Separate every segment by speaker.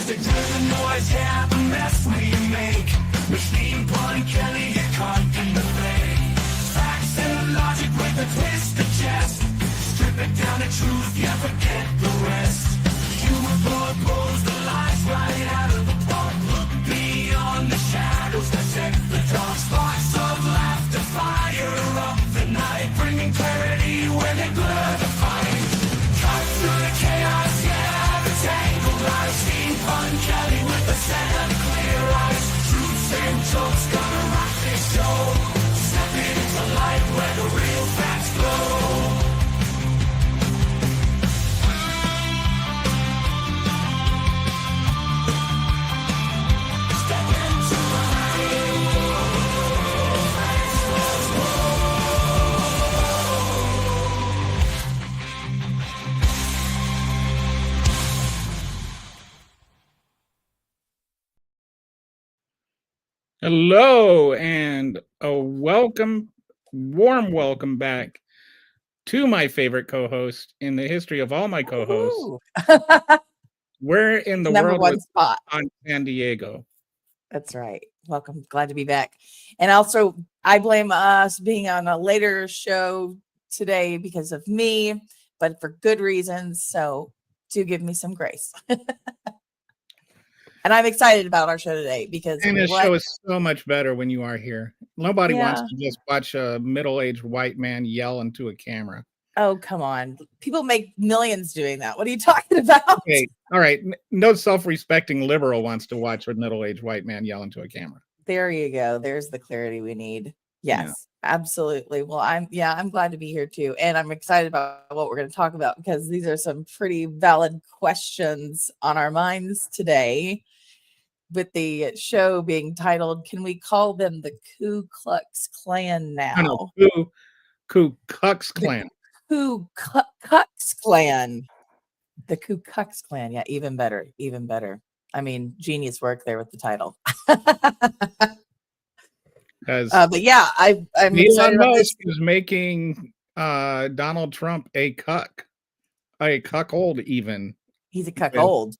Speaker 1: music to the noise, yeah, the mess we make. Machine Pun Kelly, get caught in the fray. Facts and logic with a twist of jest. Strip it down to truth, yeah, forget the rest. Humor pulls the lies right out of the park. Look beyond the shadows that set the dark. Sparks of laughter fire up the night, bringing clarity when they blur the fight. Cut through the chaos, yeah, the tangled lies. Fun Kelly with a set of clear eyes. Truths and jokes gonna rock this show. Step into light where the real facts flow. Step into
Speaker 2: Hello and a warm welcome back to my favorite co-host in the history of all my co-hosts. We're in the
Speaker 3: Number
Speaker 2: world
Speaker 3: one spot
Speaker 2: on San Diego.
Speaker 3: That's right. Welcome. Glad to be back. And also, I blame us being on a later show today because of me, but for good reasons. So do give me some grace. And I'm excited about our show today because
Speaker 2: this show is so much better when you are here. Nobody wants to just watch a middle-aged white man yell into a camera.
Speaker 3: Oh, come on. People make millions doing that. What are you talking about?
Speaker 2: Okay. All right. No self-respecting liberal wants to watch a middle-aged white man yell into a camera.
Speaker 3: There you go. There's the clarity we need. Yes, absolutely. Well, I'm glad to be here too. And I'm excited about what we're going to talk about because these are some pretty valid questions on our minds today. With the show being titled, can we call them the Coup Cucks Klan now?
Speaker 2: No, Coup Cucks Klan.
Speaker 3: Coup Cucks Klan. The Coup Cucks Klan. Yeah, even better. Even better. I mean, genius work there with the title. But yeah, I'm excited about this.
Speaker 2: Is making Donald Trump a cuckold even.
Speaker 3: He's a cuckold.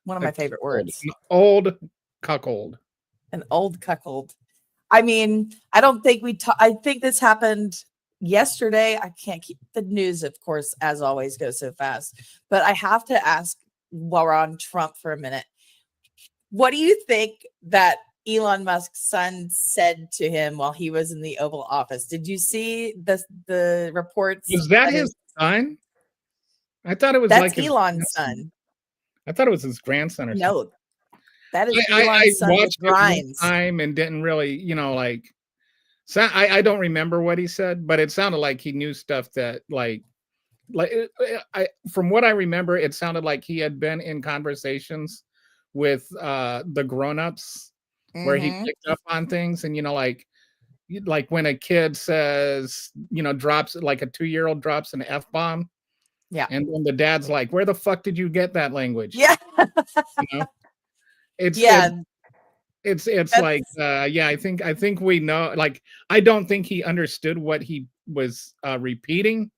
Speaker 3: One of my favorite words.
Speaker 2: An old cuckold.
Speaker 3: An old cuckold. I mean, I don't think I think this happened yesterday. I can't keep the news, of course, as always, goes so fast. But I have to ask while we're on Trump for a minute. What do you think that Elon Musk's son said to him while he was in the Oval Office? Did you see the reports?
Speaker 2: Was that his son? I thought it was
Speaker 3: that's like Elon's son.
Speaker 2: I thought it was his grandson or something.
Speaker 3: No, that is Elon's son.
Speaker 2: I watched it one time and didn't really, so I don't remember what he said, but it sounded like he knew stuff that from what I remember, it sounded like he had been in conversations with the grown-ups where he picked up on things, and like when a kid says, drops, like a 2-year-old drops an F-bomb.
Speaker 3: Yeah.
Speaker 2: And then the dad's like, where the fuck did you get that language?
Speaker 3: Yeah.
Speaker 2: It's like, I think we know, like, I don't think he understood what he was repeating,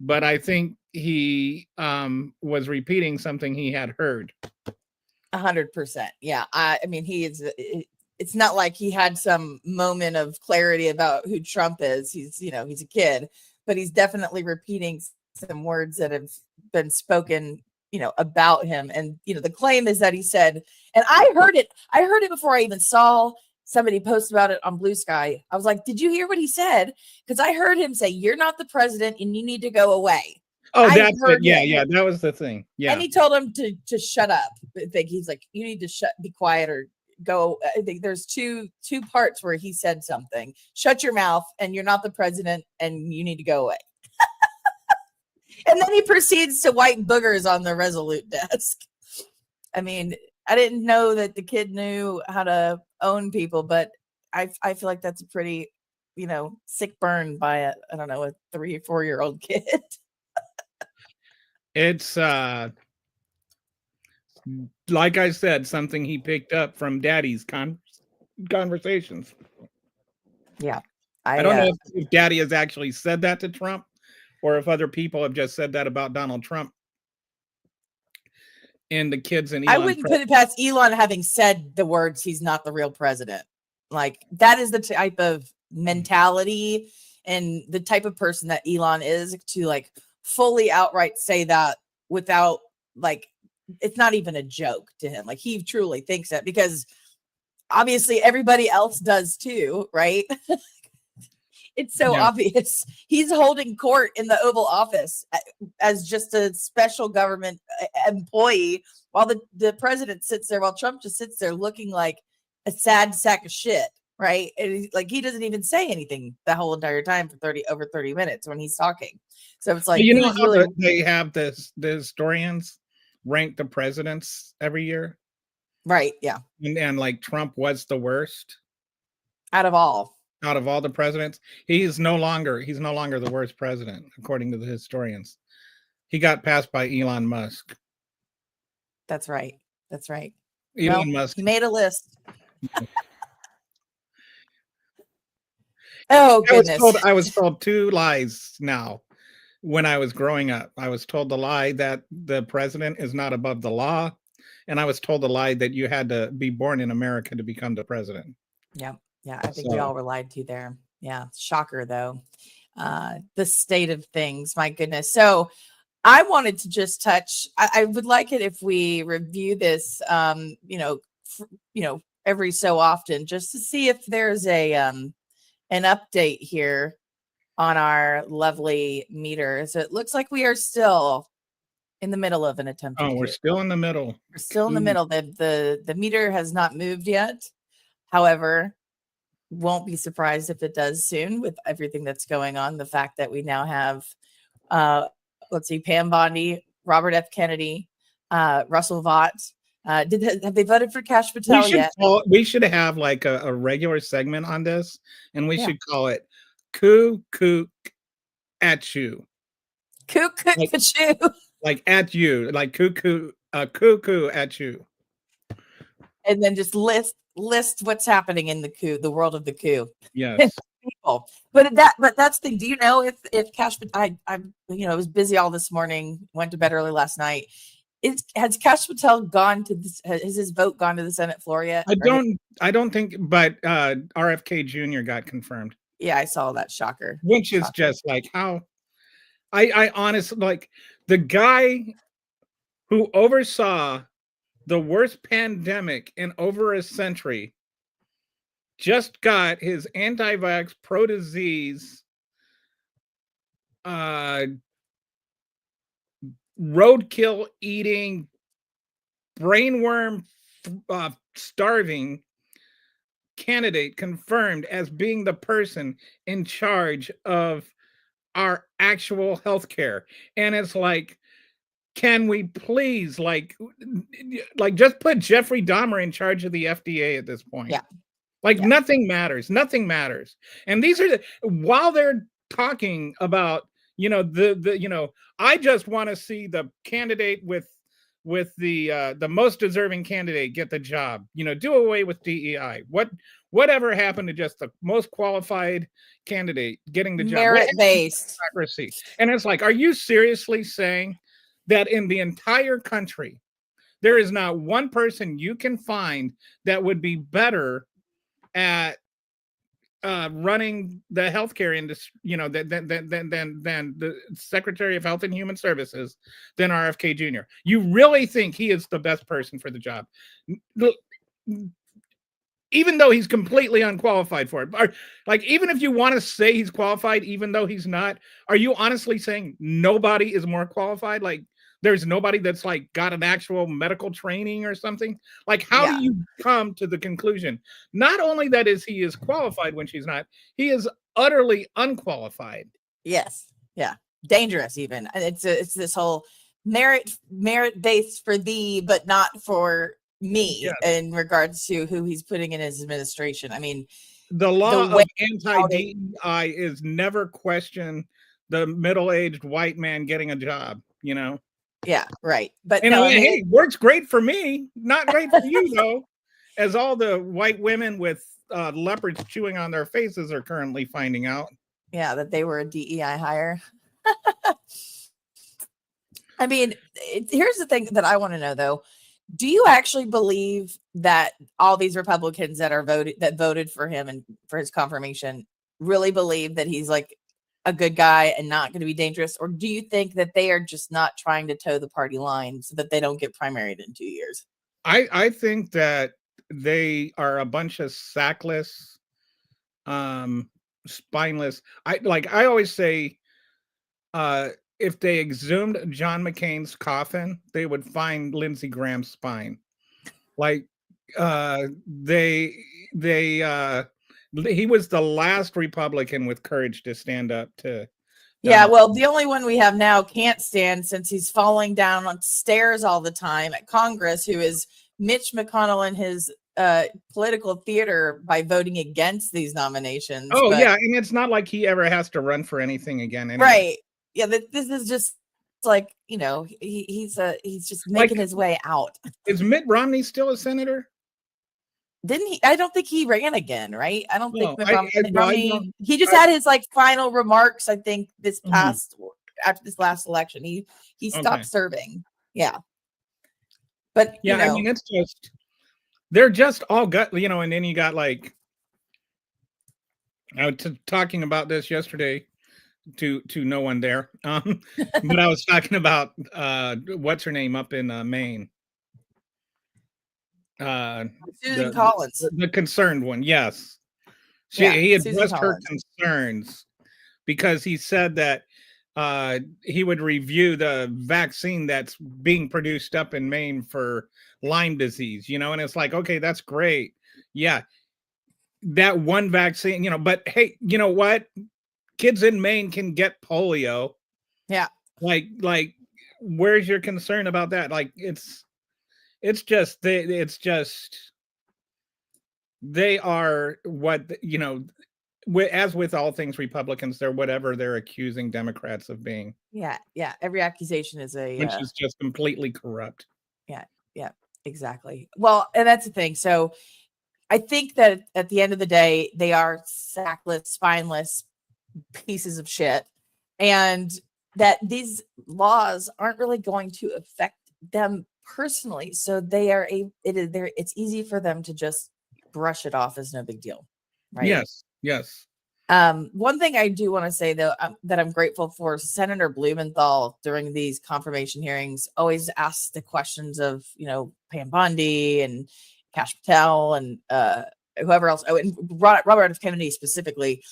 Speaker 2: but I think he was repeating something he had heard.
Speaker 3: 100%. Yeah. I mean, it's not like he had some moment of clarity about who Trump is. He's a kid, but he's definitely repeating some words that have been spoken, about him. And, the claim is that he said, and I heard it before I even saw somebody post about it on Blue Sky. I was like, did you hear what he said? Because I heard him say, you're not the president and you need to go away.
Speaker 2: Oh, that's it. Yeah, that was the thing. Yeah.
Speaker 3: And he told him to shut up. I think he's like, you need to be quiet or go. I think there's two parts where he said something. Shut your mouth, and you're not the president, and you need to go away. And then he proceeds to wipe boogers on the Resolute desk. I mean, I didn't know that the kid knew how to own people, but I feel like that's a pretty, sick burn by a 3 or 4 year old kid.
Speaker 2: It's like I said, something he picked up from Daddy's conversations.
Speaker 3: Yeah.
Speaker 2: I don't know if Daddy has actually said that to Trump, or if other people have just said that about Donald Trump. in the kids and
Speaker 3: I
Speaker 2: Elon.
Speaker 3: wouldn't put it past Elon having said the words, he's not the real president. Like, that is the type of mentality and the type of person that Elon is, to like fully outright say that without, like, it's not even a joke to him. Like, he truly thinks that, because obviously everybody else does too, right? It's so obvious. He's holding court in the Oval Office as just a special government employee, while the president sits there, while Trump just sits there looking like a sad sack of shit, right? And he doesn't even say anything the whole entire time for over 30 minutes when he's talking. So it's like,
Speaker 2: you know how they have the historians rank the presidents every year,
Speaker 3: right? Yeah,
Speaker 2: and like Trump was the worst
Speaker 3: out of all
Speaker 2: the presidents. He's no longer the worst president according to the historians. He got passed by Elon Musk.
Speaker 3: That's right.
Speaker 2: Elon Musk.
Speaker 3: He made a list. Oh goodness!
Speaker 2: I was told two lies now. When I was growing up, I was told the lie that the president is not above the law, and I was told the lie that you had to be born in America to become the president.
Speaker 3: Yeah. I think we all were lied to there. Yeah, shocker though. The state of things, my goodness. So I wanted to just touch. I would like it if we review this, every so often, just to see if there's an update here on our lovely meter. So it looks like we are still in the middle of an attempt.
Speaker 2: Oh, we're still in the middle.
Speaker 3: We're still in the middle. The meter has not moved yet. However, won't be surprised if it does soon with everything that's going on. The fact that we now have, let's see, Pam Bondi, Robert F. Kennedy, Russell Vought. Have they voted for Kash Patel yet?
Speaker 2: We should have like a regular segment on this, and we should call it Coup Cucks at you.
Speaker 3: Coup Cucks at you.
Speaker 2: Like at you, like cuckoo at you.
Speaker 3: And then just list what's happening in the world of the coup.
Speaker 2: Yes.
Speaker 3: People. But that's the thing. Do you know if Kash, I was busy all this morning, went to bed early last night. Has Kash Patel gone to this? Has his vote gone to the Senate floor yet?
Speaker 2: I don't think, but RFK Jr. got confirmed.
Speaker 3: Yeah, I saw that. Shocker.
Speaker 2: Which is just like how I honestly, like, the guy who oversaw the worst pandemic in over a century just got his anti-vax, pro-disease, roadkill eating, brainworm starving candidate confirmed as being the person in charge of our actual healthcare. And it's like, can we please like just put Jeffrey Dahmer in charge of the FDA at this point?
Speaker 3: Yeah.
Speaker 2: Nothing matters. And these are while they're talking about, I just want to see the candidate with the most deserving candidate get the job. Do away with DEI. Whatever happened to just the most qualified candidate getting the job?
Speaker 3: Merit-based.
Speaker 2: And it's like, are you seriously saying that in the entire country, there is not one person you can find that would be better at running the healthcare industry, than the Secretary of Health and Human Services, than RFK Jr.? You really think he is the best person for the job, even though he's completely unqualified for it? Like, even if you want to say he's qualified, even though he's not, are you honestly saying nobody is more qualified? Like, there's nobody that's like got an actual medical training or something? Like, how do you come to the conclusion not only that he is qualified when she's not, he is utterly unqualified?
Speaker 3: Yes. Yeah. Dangerous even. It's this whole merit based for thee, but not for me, in regards to who he's putting in his administration. I mean,
Speaker 2: the law of anti-DEI is never question the middle-aged white man getting a job,
Speaker 3: Yeah, right. But
Speaker 2: hey, works great for me, not great for you though, as all the white women with leopards chewing on their faces are currently finding out.
Speaker 3: Yeah, that they were a DEI hire. I mean, here's the thing that I want to know though. Do you actually believe that all these Republicans that voted for him and for his confirmation really believe that he's like a good guy and not going to be dangerous? Or do you think that they are just not trying to toe the party line so that they don't get primaried in 2 years?
Speaker 2: I think that they are a bunch of sackless, spineless. I always say, if they exhumed John McCain's coffin, they would find Lindsey Graham's spine. Like, they he was the last Republican with courage to stand up to
Speaker 3: Yeah,
Speaker 2: Donald.
Speaker 3: well, the only one we have now can't stand since he's falling down on stairs all the time at Congress, who is Mitch McConnell and his political theater by voting against these nominations.
Speaker 2: Oh
Speaker 3: But,
Speaker 2: yeah, and it's not like he ever has to run for anything again. Anyway.
Speaker 3: right. Yeah, this is just like, he's just making his way out.
Speaker 2: Is Mitt Romney still a senator?
Speaker 3: Didn't he? I don't think he ran again, right? I don't think
Speaker 2: No,
Speaker 3: Mitt Romney, he just had his like final remarks, I think, this past after this last election. He stopped serving. Yeah. But
Speaker 2: yeah, I mean, it's just they're just all gut, and then you got like I was talking about this yesterday to no one there. But I was talking about what's her name up in Maine.
Speaker 3: Susan Collins,
Speaker 2: the concerned one. Yes, he addressed her concerns because he said that he would review the vaccine that's being produced up in Maine for Lyme disease, and it's like, okay, that's great. Yeah, that one vaccine, but hey, you know what? Kids in Maine can get polio.
Speaker 3: Yeah.
Speaker 2: Like, where's your concern about that? Like, it's just they are what, as with all things Republicans, they're whatever they're accusing Democrats of being.
Speaker 3: Yeah. Every accusation is
Speaker 2: which is just completely corrupt.
Speaker 3: Yeah, exactly. Well, and that's the thing. So I think that at the end of the day, they are sackless, spineless pieces of shit, and that these laws aren't really going to affect them personally. So it's easy for them to just brush it off as no big deal, right?
Speaker 2: Yes.
Speaker 3: One thing I do want to say though, that I'm grateful for, Senator Blumenthal during these confirmation hearings always asks the questions of, Pam Bondi and Kash Patel and whoever else. Oh, and Robert F. Kennedy specifically.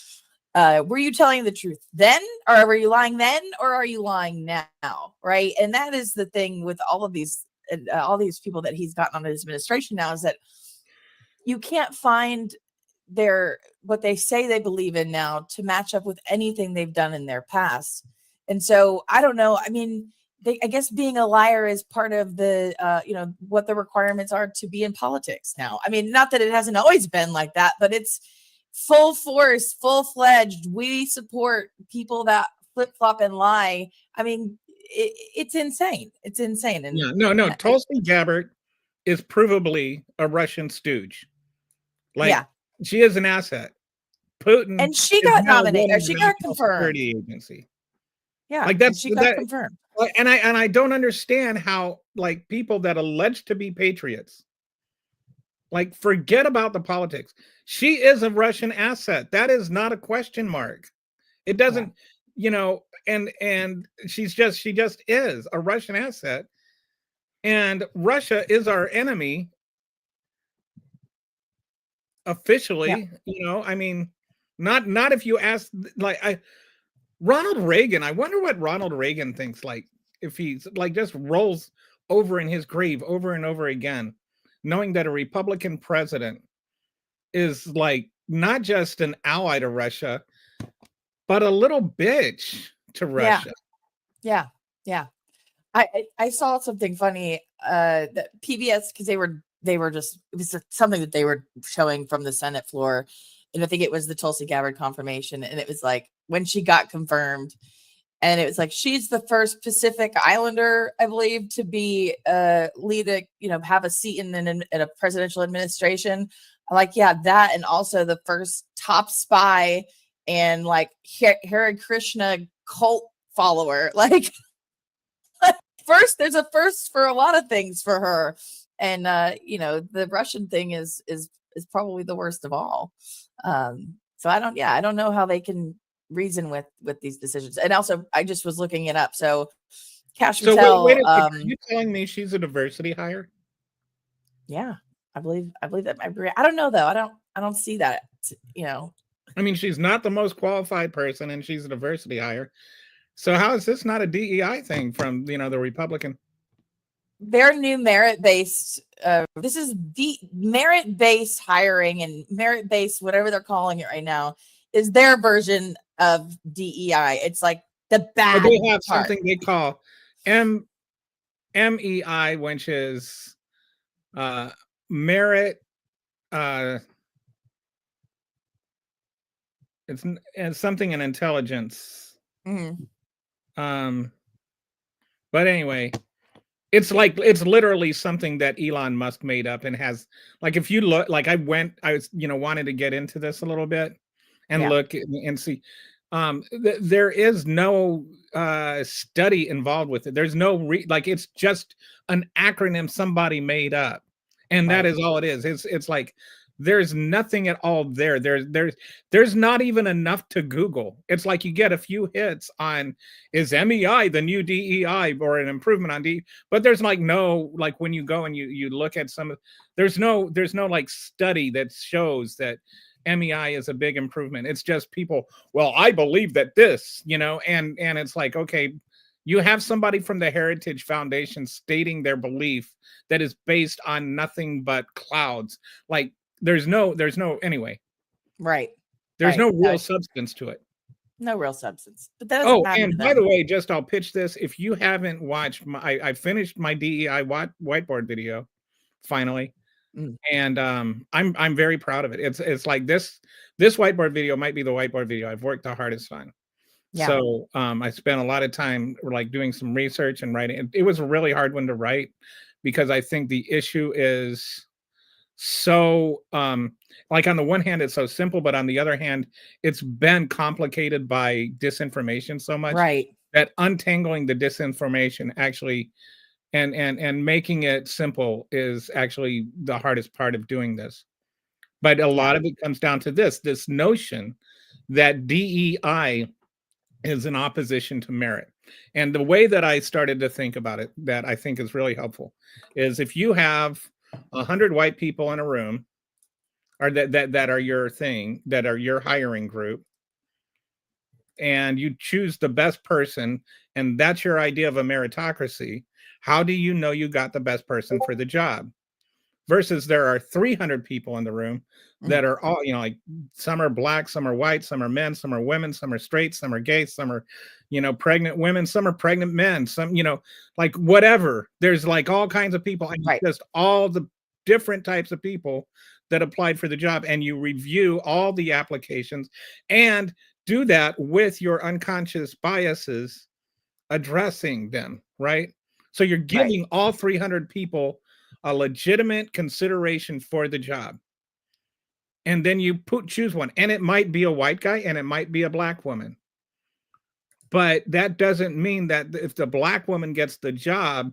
Speaker 3: Were you telling the truth then, or were you lying then, or are you lying now? Right. And that is the thing with all these people that he's gotten on his administration now, is that you can't find what they say they believe in now to match up with anything they've done in their past. And so I don't know. I mean, I guess being a liar is part of the, what the requirements are to be in politics now. I mean, not that it hasn't always been like that, but it's full force, full-fledged. We support people that flip-flop and lie. I mean, it's insane. It's insane. And
Speaker 2: no. Tulsi Gabbard is provably a Russian stooge. She is an asset. Putin,
Speaker 3: and she got nominated, or she got confirmed.
Speaker 2: Security agency.
Speaker 3: Yeah, she got confirmed.
Speaker 2: And I don't understand how people that allege to be patriots, forget about the politics. She is a Russian asset. That is not a question mark. It doesn't, and she just is a Russian asset. And Russia is our enemy officially. I mean, not if you ask, Ronald Reagan. I wonder what Ronald Reagan thinks, if he's just rolls over in his grave over and over again, knowing that a Republican president is not just an ally to Russia, but a little bitch to Russia.
Speaker 3: Yeah. I saw something funny that PBS, because they were just, it was something that they were showing from the Senate floor, and I think it was the Tulsi Gabbard confirmation, and it was when she got confirmed, and it was she's the first Pacific Islander, I believe, to be have a seat in a presidential administration. That, and also the first top spy and Hare Krishna cult follower, a first for a lot of things for her. And the Russian thing is probably the worst of all. So I don't know how they can reason with these decisions. And also I just was looking it up. So Cash
Speaker 2: So
Speaker 3: Patel,
Speaker 2: wait a second. Are you telling me she's a diversity hire?
Speaker 3: yeah, I believe that might be. I don't know though. I don't see that.
Speaker 2: I mean, she's not the most qualified person, and she's a diversity hire. So how is this not a DEI thing from the Republican?
Speaker 3: Their new merit-based. This is the merit-based hiring and merit-based whatever they're calling it right now is their version of DEI. It's like the bad.
Speaker 2: They have
Speaker 3: part.
Speaker 2: something they call MEI, which is merit. It's something in intelligence.
Speaker 3: Mm-hmm.
Speaker 2: But anyway, it's literally something that Elon Musk made up and has, like, if you look, like I was wanted to get into this a little bit and look and see. There is no study involved with it. There's no it's just an acronym somebody made up, and that is all it is. It's like there's nothing at all there. There's not even enough to Google. It's like you get a few hits on, is MEI the new DEI or an improvement on DEI? But there's no, when you go and you look at there's no like study that shows that MEI is a big improvement. It's just people, well, I believe that this, and it's like, okay, you have somebody from the Heritage Foundation stating their belief that is based on nothing but clouds. Like, there's no anyway.
Speaker 3: Right.
Speaker 2: There's no real substance to it.
Speaker 3: No real substance. But that doesn't matter.
Speaker 2: And by the way, I'll pitch this. If you haven't watched I finished my DEI whiteboard video finally. And I'm very proud of it. It's like this whiteboard video might be the whiteboard video I've worked the hardest on. Yeah. So I spent a lot of time doing some research and writing. It was a really hard one to write because I think the issue is so on the one hand it's so simple, but on the other hand it's been complicated by disinformation so much that untangling the disinformation actually and making it simple is actually the hardest part of doing this. But a lot of it comes down to this notion that DEI is in opposition to merit. And the way that I started to think about it that I think is really helpful is if you have 100 white people in a room, or that are your thing, that are your hiring group, and you choose the best person, and that's your idea of a meritocracy, how do you know you got the best person for the job? Versus there are 300 people in the room that are all, some are black, some are white, some are men, some are women, some are straight, some are gay, some are, pregnant women, some are pregnant men, some, whatever. There's all kinds of people, and just all the different types of people that applied for the job. And you review all the applications and do that with your unconscious biases, addressing them, right? So you're giving all 300 people a legitimate consideration for the job. And then you choose one, and it might be a white guy and it might be a black woman. But that doesn't mean that if the black woman gets the job,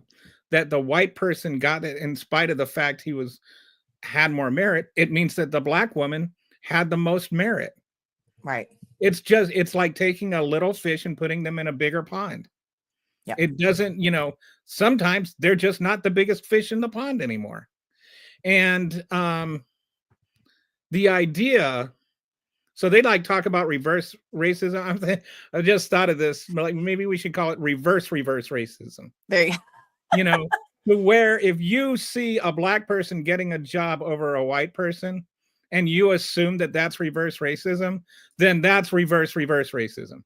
Speaker 2: that the white person got it in spite of the fact he had more merit. It means that the black woman had the most merit.
Speaker 3: Right.
Speaker 2: It's like taking a little fish and putting them in a bigger pond. Yeah. It doesn't, sometimes they're just not the biggest fish in the pond anymore. And the idea, so they talk about reverse racism. I just thought of this, maybe we should call it reverse racism.
Speaker 3: There you
Speaker 2: go. Where if you see a black person getting a job over a white person and you assume that that's reverse racism, then that's reverse racism.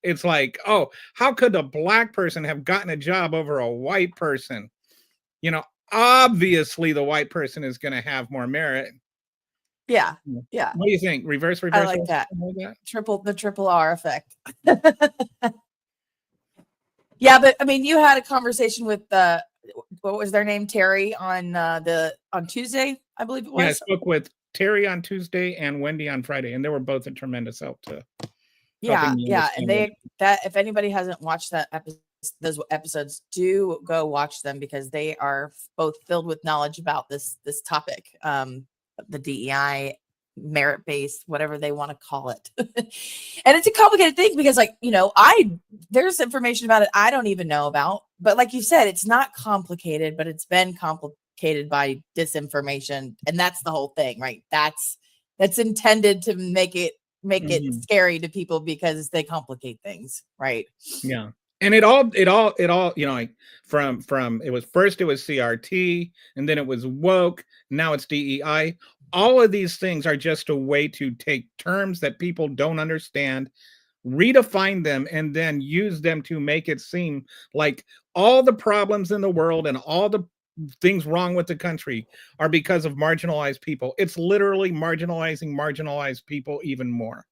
Speaker 2: It's like, oh, how could a black person have gotten a job over a white person? Obviously the white person is going to have more merit.
Speaker 3: Yeah. Yeah.
Speaker 2: What do you think? Reverse?
Speaker 3: I like that. The triple R effect. Yeah, but I mean, you had a conversation with what was their name? Terry on Tuesday, I believe it was.
Speaker 2: Yeah, I spoke with Terry on Tuesday and Wendy on Friday, and they were both a tremendous help to.
Speaker 3: Yeah. And if anybody hasn't watched that episode, those episodes, do go watch them because they are both filled with knowledge about this topic, the DEI, merit-based, whatever they want to call it. And it's a complicated thing because, like, you know, there's information about it I don't even know about, but like you said, it's not complicated, but it's been complicated by disinformation, and that's the whole thing, right? That's intended to make it scary to people because they complicate things, right?
Speaker 2: Yeah. And it all, you know, like from it was CRT, and then it was woke, now it's DEI. All of these things are just a way to take terms that people don't understand, redefine them, and then use them to make it seem like all the problems in the world and all the things wrong with the country are because of marginalized people. It's literally marginalized people even more.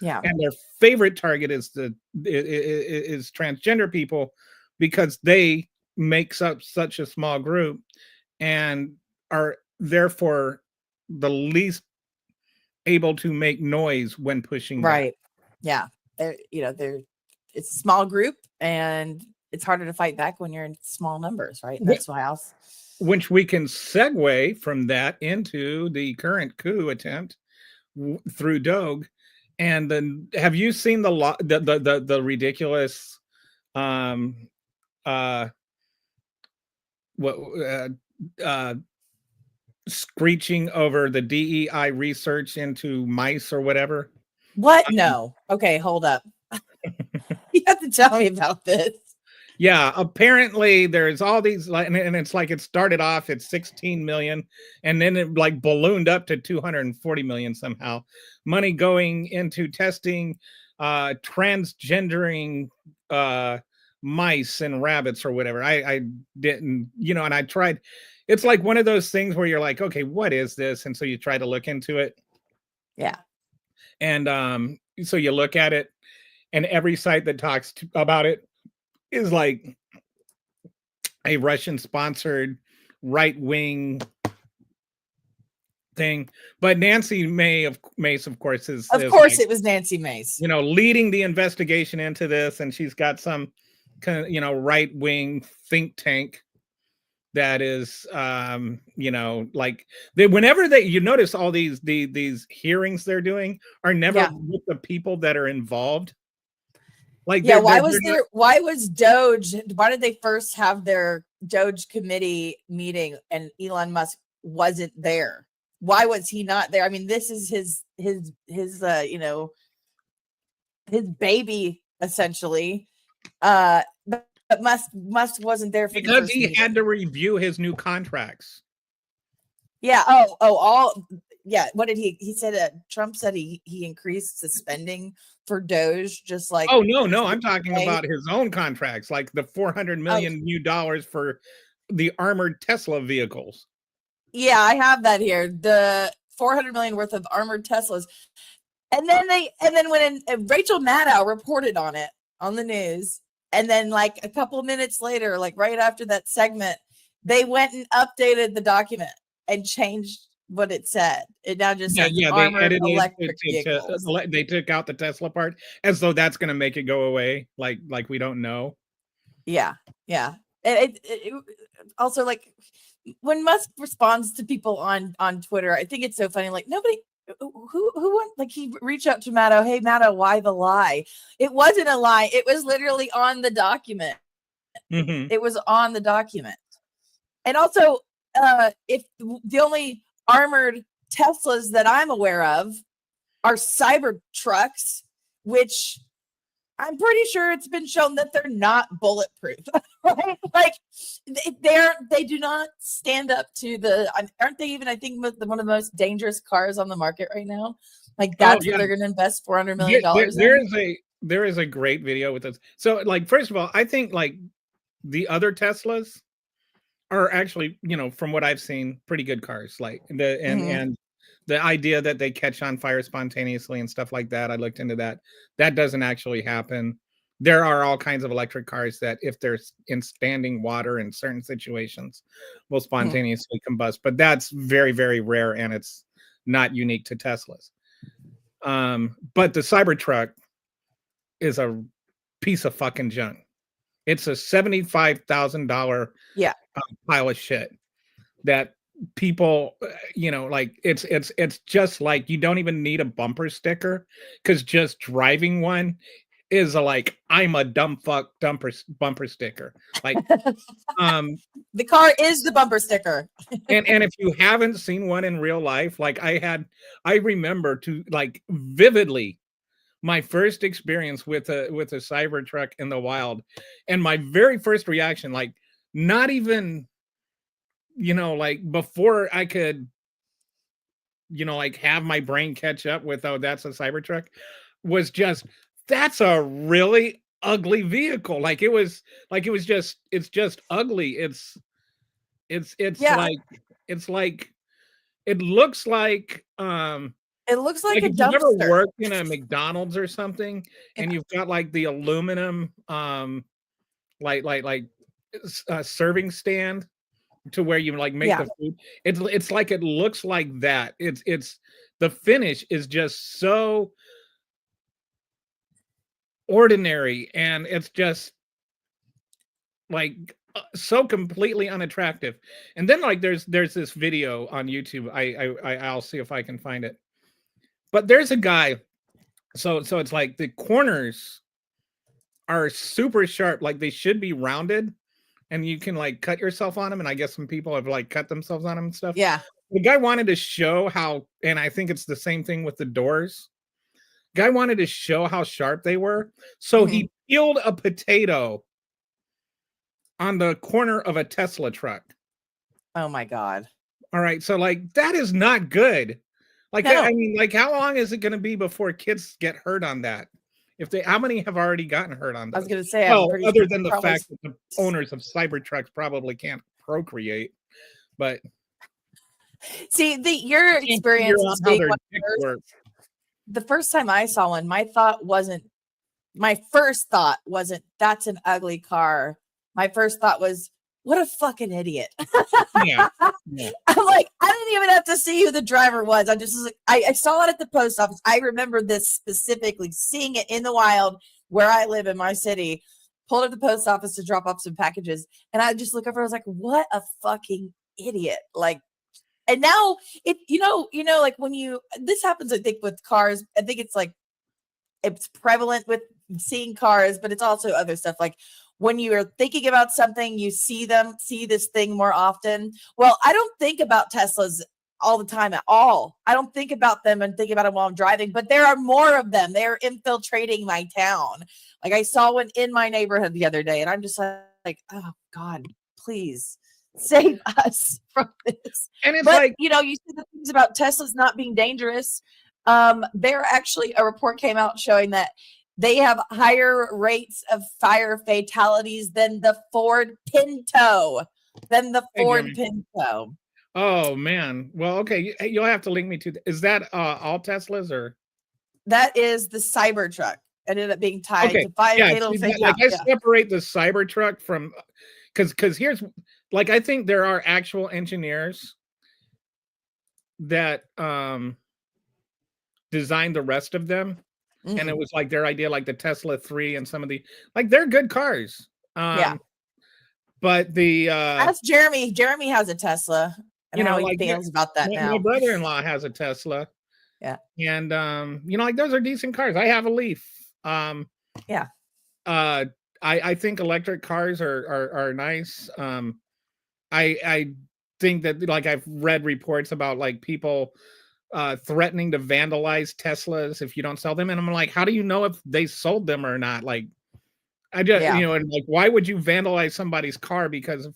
Speaker 3: Yeah.
Speaker 2: And their favorite target is transgender people, because they makes up such a small group and are therefore the least able to make noise when pushing back.
Speaker 3: Right. Yeah. It's a small group, and it's harder to fight back when you're in small numbers, right? That's why else.
Speaker 2: Which we can segue from that into the current coup attempt through Doge. And then, have you seen the ridiculous screeching over the DEI research into mice or whatever?
Speaker 3: What? No. Okay, hold up. You have to tell me about this.
Speaker 2: Yeah, apparently there's all these, like, and it's like it started off at 16 million, and then it like ballooned up to 240 million somehow. Money going into testing transgendering mice and rabbits or whatever. I didn't, you know, and I tried. It's like one of those things where you're like, okay, what is this? And so you try to look into it.
Speaker 3: Yeah.
Speaker 2: And so you look at it, and every site that talks about it is like a Russian-sponsored right-wing thing. But Nancy Mace, of course, is
Speaker 3: like, it was Nancy Mace,
Speaker 2: you know, leading the investigation into this, and she's got some kind of, you know, right-wing think tank that is, you know, like whenever you notice all these hearings they're doing are never with the people that are involved. Like,
Speaker 3: yeah, why was Doge? Why did they first have their Doge committee meeting and Elon Musk wasn't there? Why was he not there? I mean, this is his you know, his baby essentially. But Musk wasn't there for
Speaker 2: because he had to review his new contracts.
Speaker 3: Yeah. Yeah. What did he said? Trump said he increased the spending for Doge, just like.
Speaker 2: Oh, no, I'm talking about his own contracts, like the $400 million new dollars for the armored Tesla vehicles.
Speaker 3: Yeah, I have that here. The $400 million worth of armored Teslas, and then when Rachel Maddow reported on it on the news, and then like a couple of minutes later, like right after that segment, they went and updated the document and changed what it said. It now just says armored electric vehicles.
Speaker 2: They took out the Tesla part as though that's going to make it go away. Like we don't know.
Speaker 3: Yeah. It also, like, when Musk responds to people on Twitter, I think it's so funny. Like, nobody who went, like, he reached out to Maddow. Hey, Maddow, why the lie? It wasn't a lie. It was literally on the document.
Speaker 2: Mm-hmm.
Speaker 3: It was on the document. And also, if the only armored Teslas that I'm aware of are cyber trucks, which I'm pretty sure it's been shown that they're not bulletproof. Right? Like, they do not stand up to aren't they even, I think, one of the most dangerous cars on the market right now? Like, that's what they're going to invest $400 million in.
Speaker 2: There is a great video with this. So, like, first of all, I think like the other Teslas are actually, you know, from what I've seen, pretty good cars. Like and the idea that they catch on fire spontaneously and stuff like that, I looked into that. That doesn't actually happen. There are all kinds of electric cars that, if they're in standing water in certain situations, will spontaneously combust. But that's very, very rare, and it's not unique to Teslas. But the Cybertruck is a piece of fucking junk. It's a $75,000
Speaker 3: Yeah.
Speaker 2: pile of shit that people, like it's just like you don't even need a bumper sticker because just driving one is like I'm a dumb fuck bumper sticker. Like,
Speaker 3: the car is the bumper sticker.
Speaker 2: and if you haven't seen one in real life, like I remember to like vividly my first experience with a Cybertruck in the wild, and my very first reaction, like not even like before I could like have my brain catch up with, oh, that's a Cybertruck, was just that's a really ugly vehicle. Like it was just it's just ugly. It's
Speaker 3: Yeah.
Speaker 2: like it looks like
Speaker 3: It looks like a
Speaker 2: if you've ever
Speaker 3: dumpster.
Speaker 2: worked in a McDonald's or something and
Speaker 3: Yeah.
Speaker 2: you've got like the aluminum serving stand to where you like make
Speaker 3: Yeah.
Speaker 2: the food. It's like it looks like that. It's the finish is just so ordinary, and it's just like so completely unattractive. And then like there's this video on YouTube. I'll see if I can find it. But there's a guy. So it's like the corners are super sharp, like they should be rounded, and you can like cut yourself on them. And I guess some people have like cut themselves on them and stuff.
Speaker 3: Yeah.
Speaker 2: The guy wanted to show how, and I think it's the same thing with the doors. Guy wanted to show how sharp they were. So he peeled a potato on the corner of a Tesla truck.
Speaker 3: Oh my God.
Speaker 2: All right. So like that is not good. Like
Speaker 3: No.
Speaker 2: I mean, like how long is it going to be before kids get hurt on that? How many have already gotten hurt on that?
Speaker 3: I was going to say,
Speaker 2: well,
Speaker 3: I'm pretty
Speaker 2: other
Speaker 3: sure
Speaker 2: than the
Speaker 3: probably...
Speaker 2: fact that the owners of Cybertrucks probably can't procreate, but
Speaker 3: see your experience is being the first time I saw one, my first thought wasn't that's an ugly car. My first thought was, what a fucking idiot.
Speaker 2: Yeah.
Speaker 3: I'm like, I didn't even have to see who the driver was. I just was like, I saw it at the post office. I remember this specifically, seeing it in the wild where I live in my city, pulled up the post office to drop off some packages. And I just look over, I was like, what a fucking idiot. Like, and now it, like when this happens, I think with cars, I think it's like, it's prevalent with seeing cars, but it's also other stuff. Like when you're thinking about something, you see this thing more often. Well, I don't think about Teslas all the time at all. I don't think about them and think about them while I'm driving, but there are more of them. They're infiltrating my town. Like I saw one in my neighborhood the other day, and I'm just like, oh God, please save us from this.
Speaker 2: And it's
Speaker 3: but, you see the things about Teslas not being dangerous. There actually a report came out showing that they have higher rates of fire fatalities than the Ford Pinto.
Speaker 2: Oh man. Well, okay. You'll have to link me to. Is that all Teslas or?
Speaker 3: That is the Cybertruck. Ended up being tied to five fatal fatalities.
Speaker 2: Like I separate the Cybertruck from, because here's like I think there are actual engineers that designed the rest of them. And it was like their idea, like the Tesla 3 and some of the, like they're good cars. But the
Speaker 3: that's Jeremy. Jeremy has a Tesla. And he
Speaker 2: like
Speaker 3: feels about that now.
Speaker 2: My brother-in-law has a Tesla.
Speaker 3: Yeah.
Speaker 2: And like those are decent cars. I have a Leaf. I think electric cars are nice. I think that like I've read reports about like people threatening to vandalize Teslas if you don't sell them, and I'm like, how do you know if they sold them or not? Like I just and like why would you vandalize somebody's car because of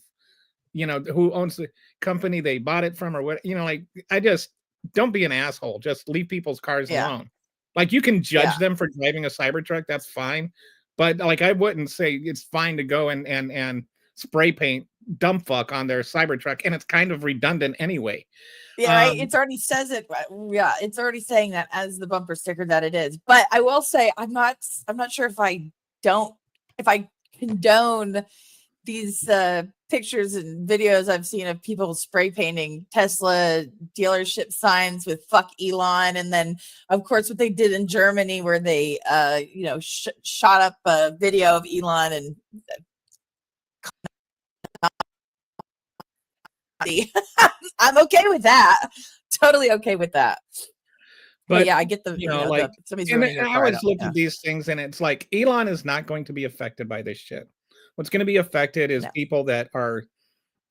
Speaker 2: who owns the company they bought it from or what? Like I just don't be an asshole. Just leave people's cars alone. Like you can judge them for driving a Cybertruck, that's fine, but like I wouldn't say it's fine to go and spray paint dumb fuck on their Cybertruck, and it's kind of redundant anyway.
Speaker 3: Yeah, right. It's already says it. Yeah, it's already saying that as the bumper sticker that it is. But I will say I'm not sure if I condone these pictures and videos I've seen of people spray painting Tesla dealership signs with "fuck Elon," and then of course what they did in Germany where they shot up a video of Elon and I'm okay with that. Totally okay with that. But yeah, I get the,
Speaker 2: like,
Speaker 3: somebody's
Speaker 2: and
Speaker 3: ruining your
Speaker 2: I
Speaker 3: car.
Speaker 2: always look at these things and it's like Elon is not going to be affected by this shit. What's going to be affected is people that are,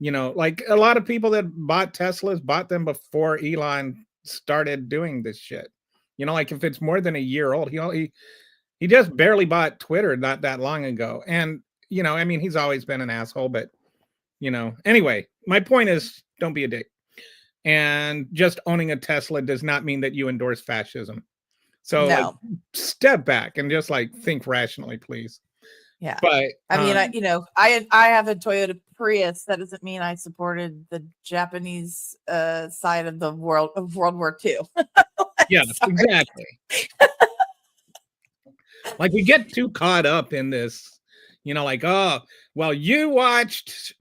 Speaker 2: like a lot of people that bought Teslas bought them before Elon started doing this shit. Like if it's more than a year old, he just barely bought Twitter not that long ago. And, I mean, he's always been an asshole, but, anyway, my point is don't be a dick. And just owning a Tesla does not mean that you endorse fascism. So like, step back and just like think rationally, please.
Speaker 3: Yeah.
Speaker 2: But
Speaker 3: I mean, I have a Toyota Prius. That doesn't mean I supported the Japanese side of the World War II.
Speaker 2: Yeah, exactly. Like we get too caught up in this, like, oh, well, you watched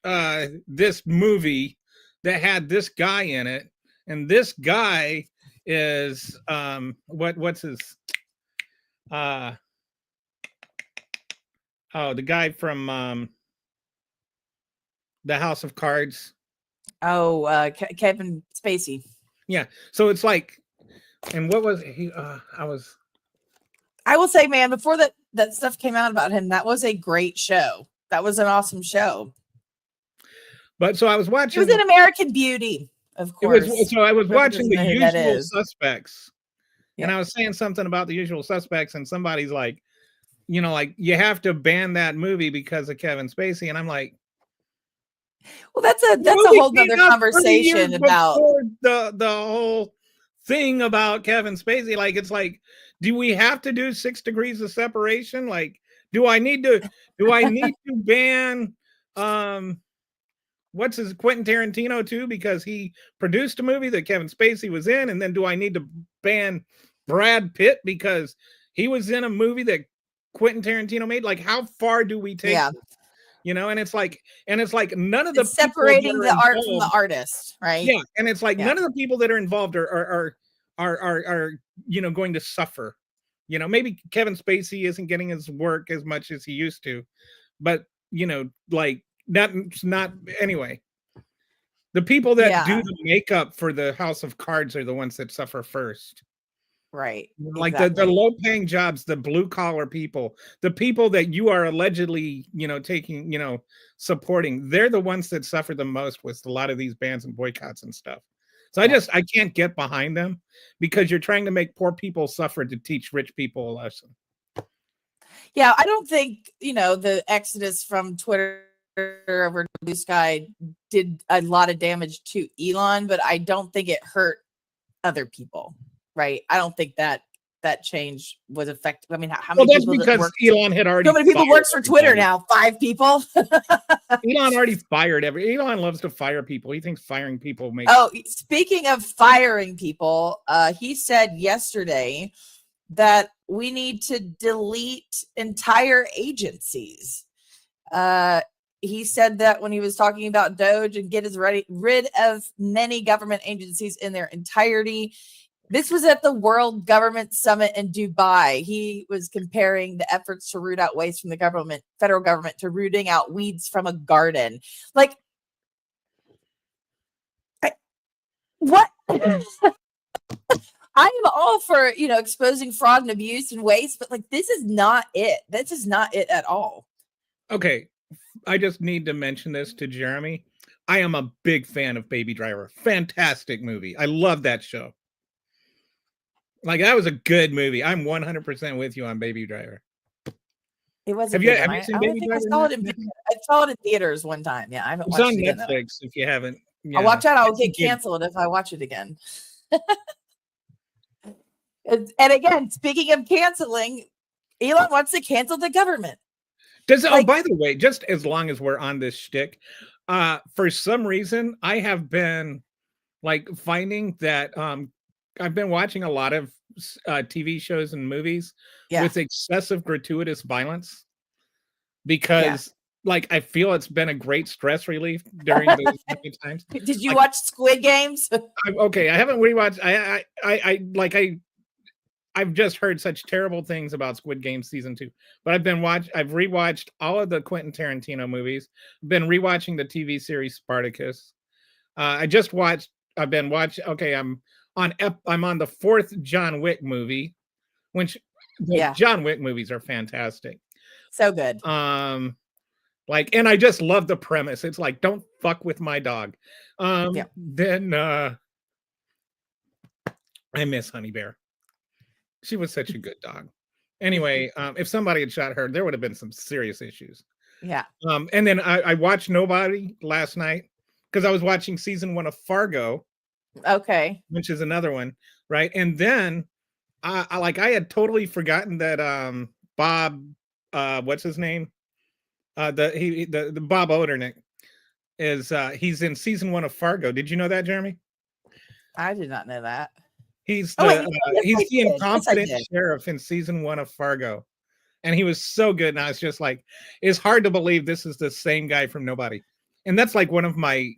Speaker 2: this movie that had this guy in it, and this guy is what's his the guy from the House of Cards.
Speaker 3: Kevin Spacey.
Speaker 2: Yeah. So it's like, and what was he
Speaker 3: I will say, man, before that stuff came out about him, that was a great show. That was an awesome show.
Speaker 2: But so I was watching.
Speaker 3: It was an American Beauty, of course.
Speaker 2: So I was watching The Usual Suspects, and I was saying something about The Usual Suspects, and somebody's like, like you have to ban that movie because of Kevin Spacey, and I'm like,
Speaker 3: well, that's a whole nother conversation about
Speaker 2: the whole thing about Kevin Spacey. Like, it's like, do we have to do 6 degrees of separation? Like, do I need to ban what's his Quentin Tarantino too, because he produced a movie that Kevin Spacey was in, and then do I need to ban Brad Pitt because he was in a movie that Quentin Tarantino made? Like, how far do we take this? And it's like none of the
Speaker 3: separating the art from the artist, right?
Speaker 2: Yeah, and it's like none of the people that are involved are going to suffer. Maybe Kevin Spacey isn't getting his work as much as he used to, but like not anyway. The people that do the makeup for the House of Cards are the ones that suffer first.
Speaker 3: Right.
Speaker 2: Like the low paying jobs, the blue collar people, the people that you are allegedly, taking, supporting, they're the ones that suffer the most with a lot of these bans and boycotts and stuff. So I can't get behind them because you're trying to make poor people suffer to teach rich people a lesson.
Speaker 3: Yeah, I don't think, the exodus from Twitter over Blue Sky did a lot of damage to Elon, but I don't think it hurt other people. Right. I don't think that change was effective. I mean, how many people
Speaker 2: because Elon had already.
Speaker 3: How many people works for Twitter now? 5 people.
Speaker 2: Elon already fired Elon loves to fire people. He thinks firing people makes.
Speaker 3: Oh, speaking of firing people, he said yesterday that we need to delete entire agencies. He said that when he was talking about Doge and get rid of many government agencies in their entirety. This was at the World Government Summit in Dubai. He was comparing the efforts to root out waste from the federal government, to rooting out weeds from a garden. Like, what? I am all for, exposing fraud and abuse and waste, but like, this is not it. This is not it at all.
Speaker 2: Okay. I just need to mention this to Jeremy. I am a big fan of Baby Driver. Fantastic movie. I love that show. Like, that was a good movie. I'm 100% with you on Baby Driver.
Speaker 3: It was.
Speaker 2: Have you seen Baby Driver?
Speaker 3: I saw it in theaters one time. Yeah, I haven't watched it again.
Speaker 2: It's on Netflix if you haven't.
Speaker 3: I'll watch out. I'll get canceled if I watch it again. And again, speaking of canceling, Elon wants to cancel the government.
Speaker 2: By the way, just as long as we're on this shtick, for some reason, I have been like finding that I've been watching a lot of TV shows and movies with excessive gratuitous violence because like I feel it's been a great stress relief during those times.
Speaker 3: Did you watch Squid Games?
Speaker 2: I haven't rewatched. I've just heard such terrible things about Squid Game season 2, but I've rewatched all of the Quentin Tarantino movies. Been rewatching the TV series Spartacus. I just watched. I've been watching. Okay, I'm on the fourth John Wick movie, which the
Speaker 3: Yeah.
Speaker 2: John Wick movies are fantastic.
Speaker 3: So good.
Speaker 2: Like, and I just love the premise. It's like, don't fuck with my dog.
Speaker 3: Yeah.
Speaker 2: Then I miss Honey Bear. She was such a good dog. Anyway, if somebody had shot her, there would have been some serious issues.
Speaker 3: Yeah.
Speaker 2: And then I watched Nobody last night because I was watching season 1 of Fargo,
Speaker 3: Okay.
Speaker 2: which is another one, right? And then I had totally forgotten that Bob, what's his name? The Bob Odenkirk is he's in season 1 of Fargo. Did you know that, Jeremy?
Speaker 3: I did not know that.
Speaker 2: He's
Speaker 3: Oh, wait,
Speaker 2: the
Speaker 3: yes,
Speaker 2: he's
Speaker 3: I
Speaker 2: the
Speaker 3: did. Yes, I
Speaker 2: incompetent
Speaker 3: did.
Speaker 2: sheriff in season 1 of Fargo. And he was so good. And I was just like, it's hard to believe this is the same guy from Nobody. And that's like one of my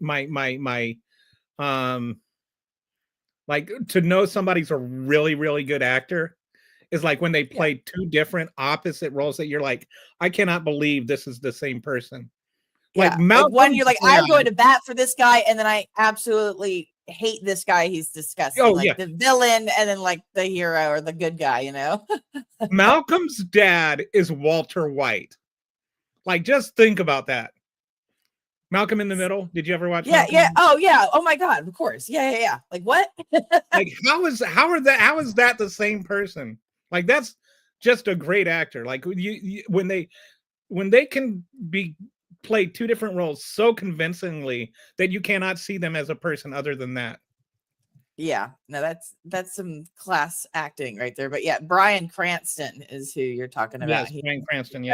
Speaker 2: like, to know somebody's a really, really good actor is like when they play two different opposite roles that you're like, I cannot believe this is the same person. Like
Speaker 3: Yeah.
Speaker 2: Malcolm,
Speaker 3: Like one, you're like, I'm
Speaker 2: yeah.
Speaker 3: going to bat for this guy, and then I absolutely hate this guy. He's disgusting.
Speaker 2: Oh,
Speaker 3: like
Speaker 2: yeah.
Speaker 3: the villain, and then like the hero or the good guy, you know?
Speaker 2: Malcolm's dad is Walter White. Like, just think about that. Malcolm in the Middle. Did you ever watch?
Speaker 3: Yeah,
Speaker 2: Malcolm?
Speaker 3: yeah. Oh, yeah. Oh my God. Of course. Yeah. Like what?
Speaker 2: Like, how is that the same person? Like, that's just a great actor. Like you when they can play two different roles so convincingly that you cannot see them as a person other than that.
Speaker 3: Yeah. No, that's some class acting right there. But yeah, Bryan Cranston is who you're talking about.
Speaker 2: Yes, Bryan Cranston.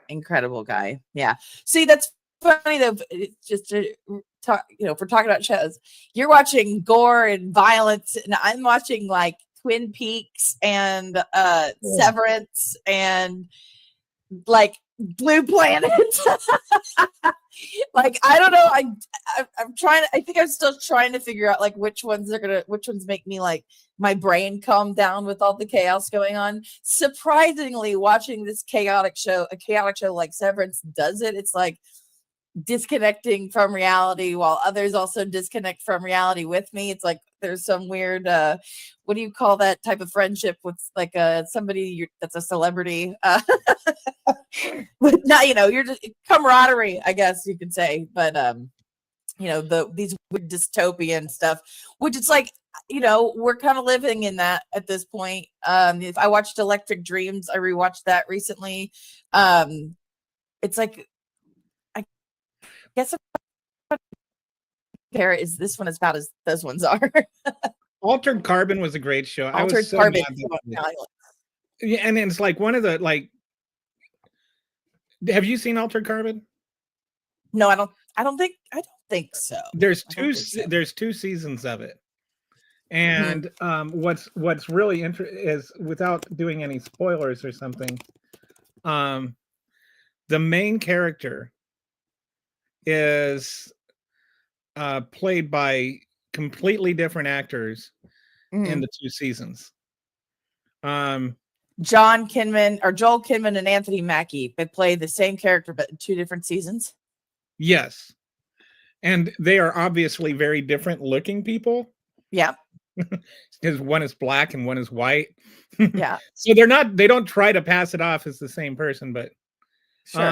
Speaker 3: Incredible guy. Yeah. See, that's funny though. It's just to talk, if we're talking about shows, you're watching gore and violence, and I'm watching like Twin Peaks and Severance and like Blue Planet. Like, I don't know. I'm trying. I think I'm still trying to figure out like which ones make me like my brain calm down with all the chaos going on. Surprisingly, watching this a chaotic show like Severance does it. It's like disconnecting from reality while others also disconnect from reality with me. It's like there's some weird what do you call that type of friendship with like somebody that's a celebrity, but not, you're just camaraderie, I guess you could say. But these weird dystopian stuff, which it's like, we're kind of living in that at this point. If I watched Electric Dreams, I rewatched that recently. It's like, I guess is this one as bad as those ones are.
Speaker 2: Altered Carbon was a great show. I was so
Speaker 3: Carbon.
Speaker 2: Yeah, and it's like one of the like. Have you seen Altered Carbon?
Speaker 3: No, I don't think so.
Speaker 2: There's two seasons of it, and what's really interesting is, without doing any spoilers or something, the main character is played by completely different actors in the two seasons.
Speaker 3: Joel Kinnaman and Anthony Mackie, they play the same character but in two different seasons.
Speaker 2: Yes, and they are obviously very different looking people.
Speaker 3: Yeah,
Speaker 2: because one is black and one is white.
Speaker 3: Yeah,
Speaker 2: so they don't try to pass it off as the same person, but
Speaker 3: sure.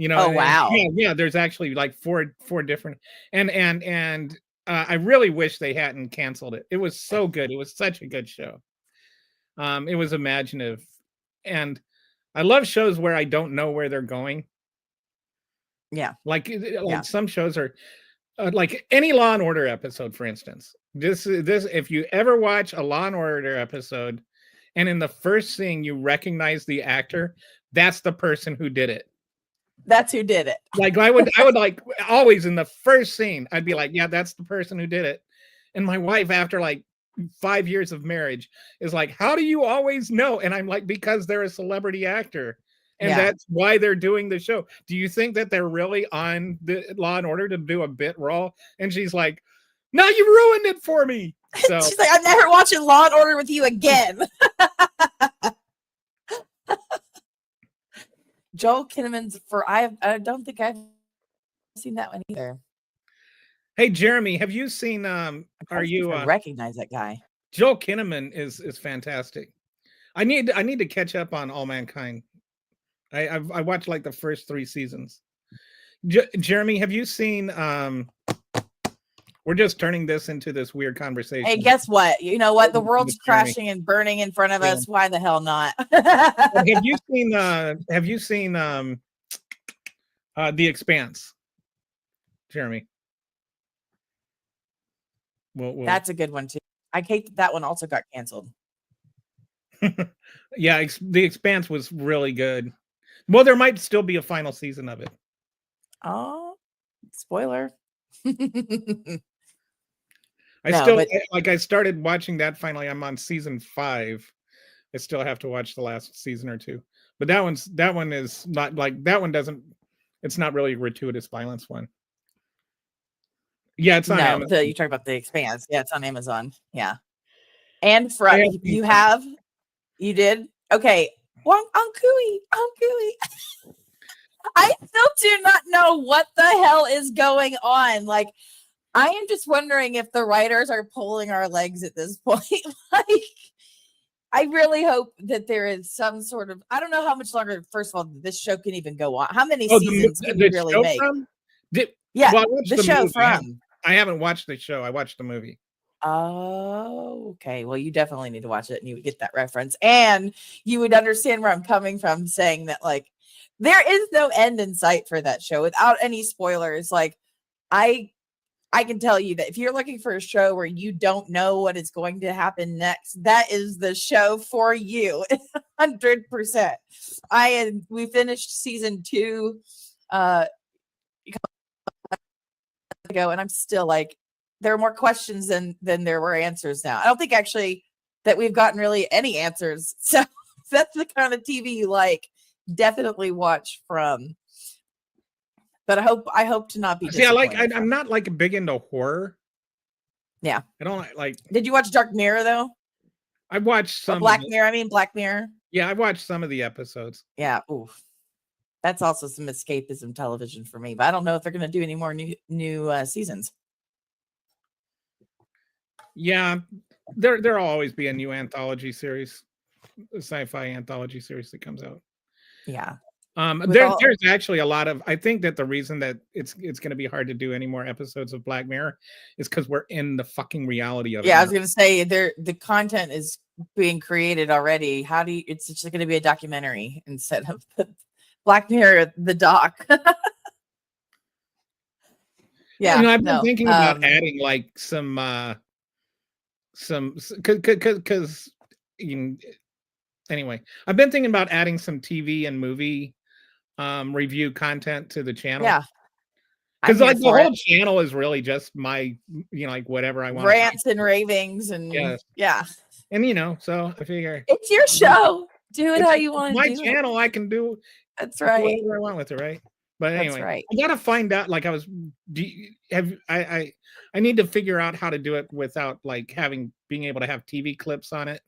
Speaker 2: Oh
Speaker 3: wow.
Speaker 2: Yeah, there's actually like four different, and I really wish they hadn't canceled it. It was so good. It was such a good show. It was imaginative, and I love shows where I don't know where they're going.
Speaker 3: Yeah,
Speaker 2: like some shows are like any Law and Order episode, for instance. This if you ever watch a Law and Order episode, and in the first scene you recognize the actor, that's the person who did it.
Speaker 3: That's who did it.
Speaker 2: Like I would like always in the first scene, I'd be like, yeah, that's the person who did it. And my wife, after like 5 years of marriage, is like, how do you always know? And I'm like, because they're a celebrity actor. And that's why they're doing the show. Do you think that they're really on the Law and Order to do a bit role? And she's like, no, you ruined it for me. So
Speaker 3: she's like, I'm never watching Law and Order with you again. Joel Kinnaman's I don't think I've seen that one either.
Speaker 2: Hey, Jeremy, have you seen?
Speaker 3: I
Speaker 2: Are you?
Speaker 3: recognize that guy?
Speaker 2: Joel Kinnaman is fantastic. I need to catch up on All Mankind. I watched like the first 3 seasons. Jeremy, have you seen? We're just turning this into this weird conversation.
Speaker 3: Hey, guess what? You know what? The world's crashing and burning in front of us. Why the hell not?
Speaker 2: Have you seen? The Expanse, Jeremy? Well,
Speaker 3: That's a good one too. I hate that one also got canceled.
Speaker 2: Yeah, The Expanse was really good. Well, there might still be a final season of it.
Speaker 3: Oh, spoiler.
Speaker 2: I started watching that finally. I'm on season 5. I still have to watch the last season or 2. But that one is not like that one doesn't. It's not really a gratuitous violence one. Yeah, it's on Amazon.
Speaker 3: You talk about The Expanse. Yeah, it's on Amazon. Yeah. And from you did? Okay. Well, I'm cooey. I still do not know what the hell is going on. Like, I am just wondering if the writers are pulling our legs at this point. Like, I really hope that there is some sort of, I don't know how much longer, first of all, this show can even go on. How many seasons can we really make? The show from.
Speaker 2: I haven't watched the show. I watched the movie.
Speaker 3: Oh, okay. Well, you definitely need to watch it and you would get that reference. And you would understand where I'm coming from saying that, like, there is no end in sight for that show without any spoilers. Like, I can tell you that if you're looking for a show where you don't know what is going to happen next, that is the show for you. 100%. We finished season 2 ago, and I'm still like, there are more questions than there were answers now. I don't think actually that we've gotten really any answers. So that's the kind of TV you like. Definitely watch from. But I hope to not be.
Speaker 2: See, I'm not like big into horror.
Speaker 3: Yeah,
Speaker 2: I don't like.
Speaker 3: Did you watch Dark Mirror though?
Speaker 2: I watched some
Speaker 3: Black Mirror. I mean Black Mirror.
Speaker 2: Yeah, I watched some of the episodes.
Speaker 3: Yeah, oof. That's also some escapism television for me. But I don't know if they're going to do any more new seasons.
Speaker 2: Yeah, there'll always be a new anthology series, a sci-fi anthology series that comes out.
Speaker 3: Yeah.
Speaker 2: There's actually a lot of. I think that the reason that it's going to be hard to do any more episodes of Black Mirror is because we're in the fucking reality of it.
Speaker 3: Yeah, I was going to say the content is being created already. How do you? It's just going to be a documentary instead of Black Mirror, the doc. Yeah,
Speaker 2: I've been thinking about adding like some because anyway, I've been thinking about adding some TV and movie review content to the channel.
Speaker 3: Yeah,
Speaker 2: because like the whole channel is really just my like whatever I want,
Speaker 3: rants and ravings and yeah.
Speaker 2: And so I figure
Speaker 3: it's your show. Do it how you want to do it.
Speaker 2: My channel, I can do.
Speaker 3: That's right.
Speaker 2: Whatever I want with it, right? But anyway,
Speaker 3: that's right.
Speaker 2: I gotta find out. Like I need to figure out how to do it without like being able to have TV clips on it.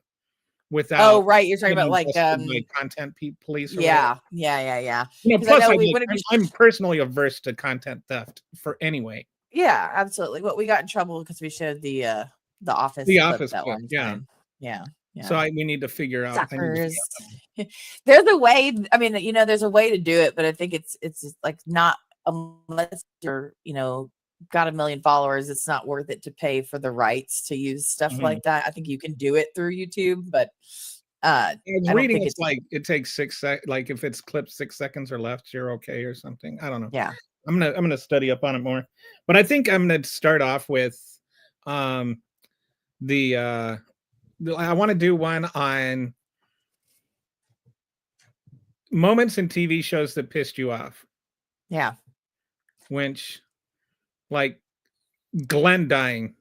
Speaker 2: Without.
Speaker 3: Oh, right. You're talking about like
Speaker 2: content police.
Speaker 3: Yeah.
Speaker 2: Plus, I'm personally averse to content theft anyway.
Speaker 3: Yeah, absolutely. Well, we got in trouble because we showed the Office.
Speaker 2: The Office
Speaker 3: that
Speaker 2: clip,
Speaker 3: one
Speaker 2: time.
Speaker 3: Yeah.
Speaker 2: So we need to figure out.
Speaker 3: There's a way. I mean, there's a way to do it, but I think it's like not unless you're got 1 million followers, it's not worth it to pay for the rights to use stuff like that. I think you can do it through YouTube, but
Speaker 2: I was reading it's like it takes 6 seconds. Like if it's clipped 6 seconds or left, you're okay or something. I don't know.
Speaker 3: Yeah,
Speaker 2: I'm gonna study up on it more, but I think I'm gonna start off with I want to do one on moments in TV shows that pissed you off.
Speaker 3: Yeah.
Speaker 2: Which, like, Glenn dying.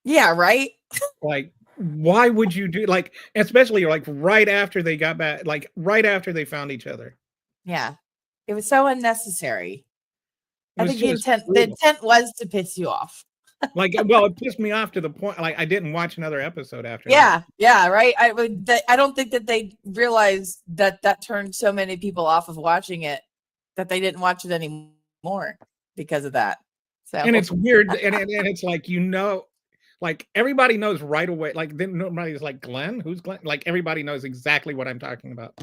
Speaker 3: Yeah, right?
Speaker 2: Like, why would you do, like, especially, like, right after they got back, like, right after they found each other.
Speaker 3: Yeah. It was so unnecessary. I think the intent was to piss you off.
Speaker 2: Like, well, it pissed me off to the point, like, I didn't watch another episode after
Speaker 3: that. Yeah, right? I don't think that they realized that turned so many people off of watching it that they didn't watch it anymore because of that. So
Speaker 2: And it's weird, and it's like, like everybody knows right away. Like then nobody's like, Glenn, who's Glenn? Like everybody knows exactly what I'm talking about.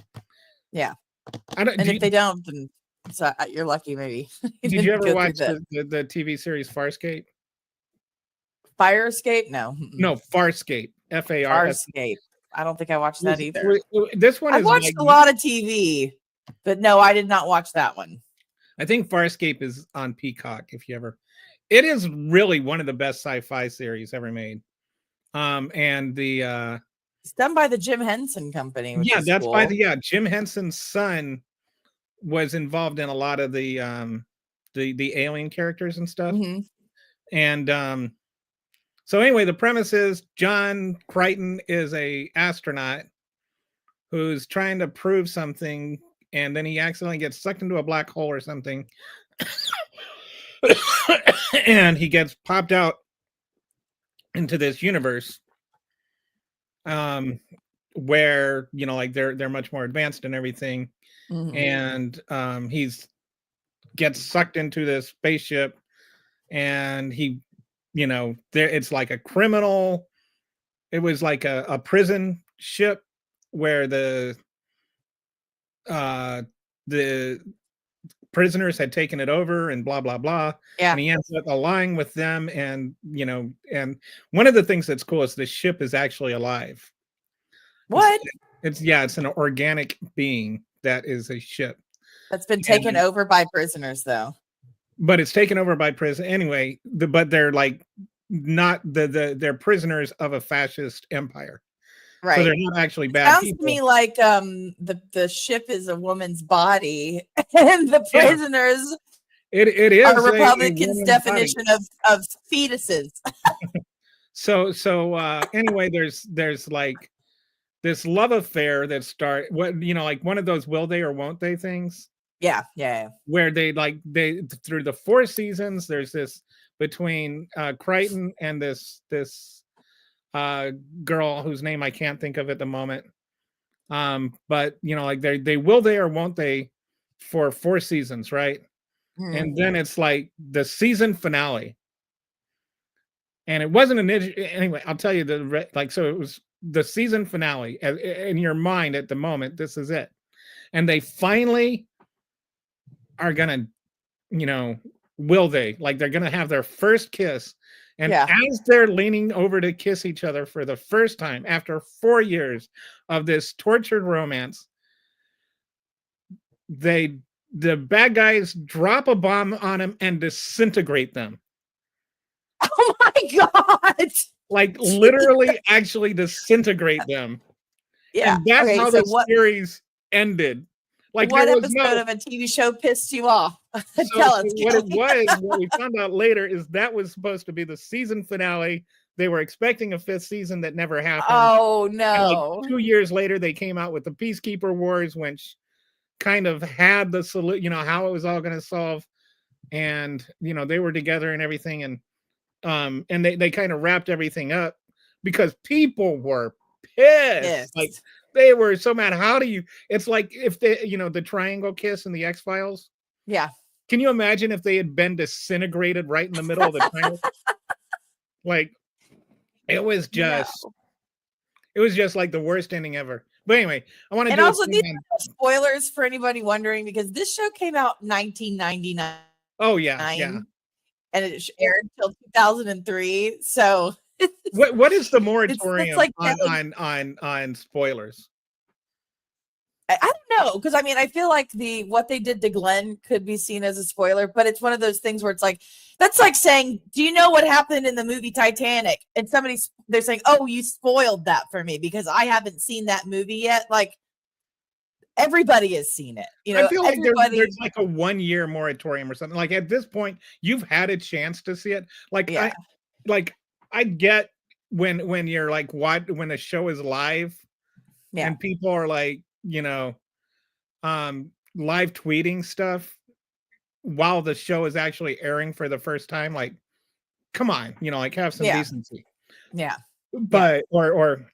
Speaker 3: yeah.
Speaker 2: I don't.
Speaker 3: And if they don't, then so you're lucky. Maybe you
Speaker 2: Did you
Speaker 3: didn't
Speaker 2: ever
Speaker 3: go through
Speaker 2: watch the TV series Farscape?
Speaker 3: Fire Escape? No.
Speaker 2: No, Farscape. Fars.
Speaker 3: Farscape. I don't think I watched that either.
Speaker 2: This one
Speaker 3: I've
Speaker 2: is
Speaker 3: watched
Speaker 2: like,
Speaker 3: a lot of TV, but no, I did not watch that one.
Speaker 2: I think Farscape is on Peacock. If you ever, it is really one of the best sci-fi series ever made. And the
Speaker 3: It's done by the Jim Henson Company, which is
Speaker 2: that's
Speaker 3: cool.
Speaker 2: by the Jim Henson's son was involved in a lot of the alien characters and stuff.
Speaker 3: Mhm.
Speaker 2: And so anyway, the premise is John Crichton is a astronaut who's trying to prove something, and then he accidentally gets sucked into a black hole or something. And he gets popped out into this universe where, you know, like they're much more advanced and everything.
Speaker 3: Mhm.
Speaker 2: And he's gets sucked into this spaceship, and he, you know, there it's like a criminal. It was like a prison ship where the prisoners had taken it over and blah blah blah.
Speaker 3: Yeah.
Speaker 2: And he ends up allying with them, and you know, and one of the things that's cool is the ship is actually alive.
Speaker 3: What?
Speaker 2: It's an organic being that is a ship.
Speaker 3: That's been taken over by prisoners, though.
Speaker 2: But it's taken over by prison anyway. But they're like not they're prisoners of a fascist empire.
Speaker 3: Right.
Speaker 2: So they're not actually bad
Speaker 3: Sounds
Speaker 2: people.
Speaker 3: to me like the ship is a woman's body, and the prisoners
Speaker 2: it is
Speaker 3: are Republicans'
Speaker 2: definition
Speaker 3: of fetuses.
Speaker 2: So anyway, there's like this love affair that what, you know, like one of those will they or won't they things.
Speaker 3: Yeah.
Speaker 2: Where they through the 4 seasons, there's this between Crichton and this girl whose name I can't think of at the moment. But you know, like they will they or won't they for 4 seasons, right? And then it's like the season finale. And it wasn't anyway, I'll tell you so it was the season finale in your mind at the moment. This is it. And they finally are gonna, you know, will they, like they're gonna have their first kiss. And as they're leaning over to kiss each other for the first time after 4 years of this tortured romance, the bad guys drop a bomb on them and disintegrate them.
Speaker 3: Oh my God.
Speaker 2: Like literally actually disintegrate them.
Speaker 3: Yeah.
Speaker 2: And that's how the series ended. Like
Speaker 3: what episode of a TV show pissed you off? Tell us.
Speaker 2: What we found out later is that was supposed to be the season finale. They were expecting a 5th season that never happened.
Speaker 3: Oh no.
Speaker 2: And like 2 years later, they came out with the Peacekeeper Wars, which kind of had the solution, you know, how it was all going to solve. And, you know, they were together and everything. And they kind of wrapped everything up because people were pissed.
Speaker 3: Yes.
Speaker 2: Like they were so mad. How do you, it's like if they, you know, the triangle kiss in the X-Files.
Speaker 3: Yeah.
Speaker 2: Can you imagine if they had been disintegrated right in the middle of the triangle? Like it was just like the worst ending ever. But anyway, I want to do
Speaker 3: also these are spoilers for anybody wondering, because this show came out in 1999.
Speaker 2: Oh yeah.
Speaker 3: And it aired until 2003. So
Speaker 2: what is the moratorium
Speaker 3: like
Speaker 2: on spoilers?
Speaker 3: I don't know, because I mean, I feel like what they did to Glenn could be seen as a spoiler, but it's one of those things where it's like, that's like saying, do you know what happened in the movie Titanic? And they're saying, oh, you spoiled that for me because I haven't seen that movie yet. Like everybody has seen it. You know,
Speaker 2: I feel like there's like a 1-year moratorium or something. Like at this point, you've had a chance to see it. Like I get when you're like when a show is live, and people are like, you know, live tweeting stuff while the show is actually airing for the first time. Like, come on, you know, like have some decency.
Speaker 3: Yeah.
Speaker 2: But or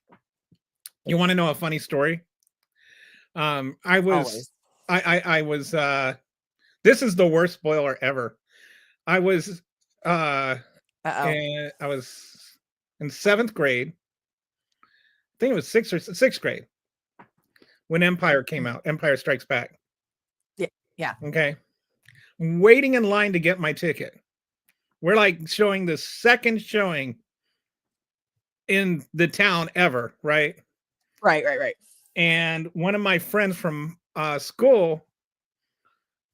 Speaker 2: you want to know a funny story? I was this is the worst spoiler ever. I was
Speaker 3: Uh-oh.
Speaker 2: and I was in 7th grade. I think it was 6th grade when Empire came out. Empire Strikes Back.
Speaker 3: Yeah. Yeah.
Speaker 2: Okay. Waiting in line to get my ticket. We're like showing the second showing in the town ever, right?
Speaker 3: Right.
Speaker 2: And one of my friends from school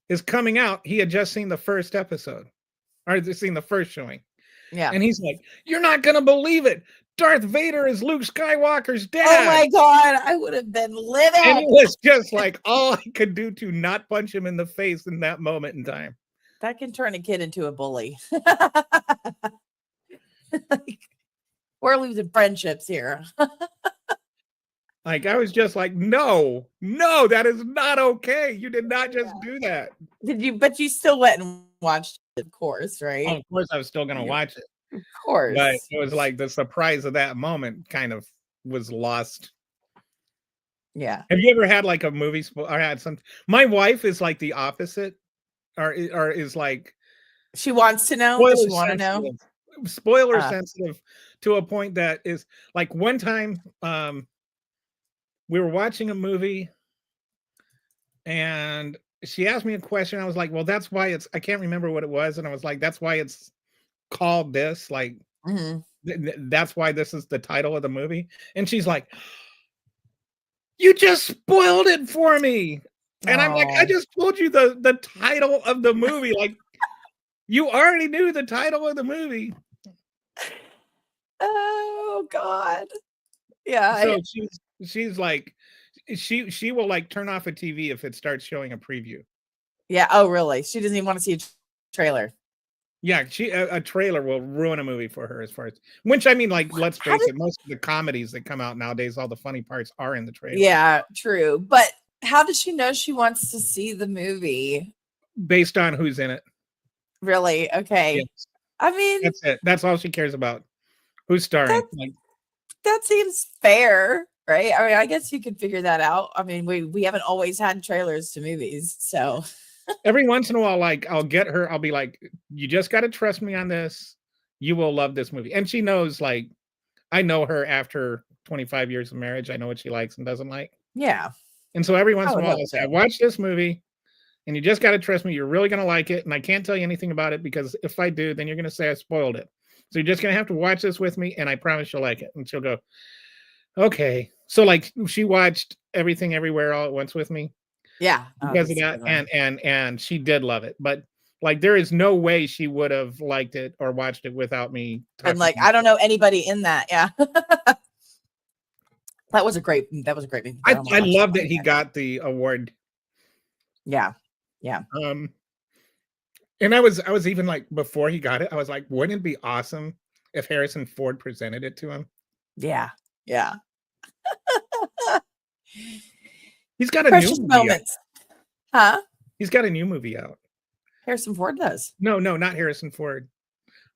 Speaker 2: is coming out. He had just seen the first episode, or just seen the first showing.
Speaker 3: Yeah.
Speaker 2: And he's like, "You're not gonna believe it. Darth Vader is Luke Skywalker's dad."
Speaker 3: Oh my God, I would have been
Speaker 2: And
Speaker 3: livid.
Speaker 2: it was just like all I could do to not punch him in the face in that moment in time.
Speaker 3: That can turn a kid into a bully. We're losing friendships here.
Speaker 2: Like I was just like, no, that is not okay. You did not just do that.
Speaker 3: Did you? But you still went and watched it, of course, right?
Speaker 2: Oh, of course, I was still gonna watch it.
Speaker 3: Of course.
Speaker 2: But it was like the surprise of that moment kind of was lost.
Speaker 3: Yeah.
Speaker 2: Have you ever had like a movie or had some? My wife is like the opposite, or is like
Speaker 3: She wants to know. Does she want to know?
Speaker 2: Spoiler sensitive to a point that is like one time we were watching a movie and she asked me a question. I was like, well, that's why I can't remember what it was. And I was like, that's why it's called this. Like, that's why this is the title of the movie. And she's like, you just spoiled it for me. And I'm like, I just told you the title of the movie. Like, you already knew the title of the movie.
Speaker 3: Oh God. Yeah.
Speaker 2: So she's like, she will like turn off a TV if it starts showing a preview.
Speaker 3: Yeah. Oh, really? She doesn't even want to see a trailer.
Speaker 2: Yeah, a trailer will ruin a movie for her. As far as which, I mean, like, let's face it, most of the comedies that come out nowadays, all the funny parts are in the trailer.
Speaker 3: Yeah, true. But how does she know she wants to see the movie?
Speaker 2: Based on who's in it.
Speaker 3: Really? Okay.
Speaker 2: Yes.
Speaker 3: I mean,
Speaker 2: that's it. That's all she cares about. Who's starring?
Speaker 3: That seems fair, right? I mean, I guess you could figure that out. I mean, we haven't always had trailers to movies, so
Speaker 2: every once in a while, like I'll get her, I'll be like, you just got to trust me on this. You will love this movie. And she knows, like, I know her after 25 years of marriage. I know what she likes and doesn't like.
Speaker 3: Yeah.
Speaker 2: And so every once in a while, I'll say, I watched this movie and you just got to trust me. You're really going to like it. And I can't tell you anything about it because if I do, then you're going to say I spoiled it. So you're just going to have to watch this with me. And I promise you'll like it. And she'll go, okay. So like she watched Everything Everywhere All at Once with me.
Speaker 3: Yeah.
Speaker 2: Because of that. And she did love it. But like, there is no way she would have liked it or watched it without me.
Speaker 3: And like, I don't know anybody in that. Yeah. That was a great movie.
Speaker 2: I love that he got the award.
Speaker 3: Yeah. Yeah.
Speaker 2: And I was even like, before he got it, I was like, wouldn't it be awesome if Harrison Ford presented it to him?
Speaker 3: Yeah. Yeah.
Speaker 2: He's got a
Speaker 3: Precious
Speaker 2: new movie
Speaker 3: moments. Huh?
Speaker 2: He's got a new movie out.
Speaker 3: Harrison Ford does.
Speaker 2: No, not Harrison Ford.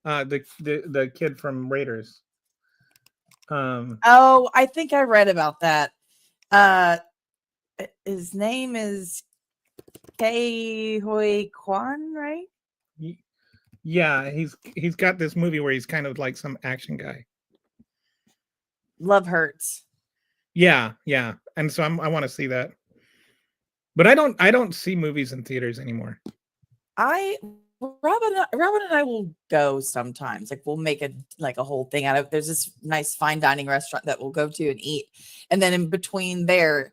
Speaker 2: The kid from Raiders.
Speaker 3: Oh, I think I read about that. His name is Ke Huy Quan, right?
Speaker 2: Yeah, he's got this movie where he's kind of like some action guy.
Speaker 3: Love Hurts.
Speaker 2: Yeah. And so I want to see that. But I don't see movies in theaters anymore.
Speaker 3: Robin and I will go sometimes. Like we'll make a whole thing out of it. There's this nice fine dining restaurant that we'll go to and eat. And then in between there's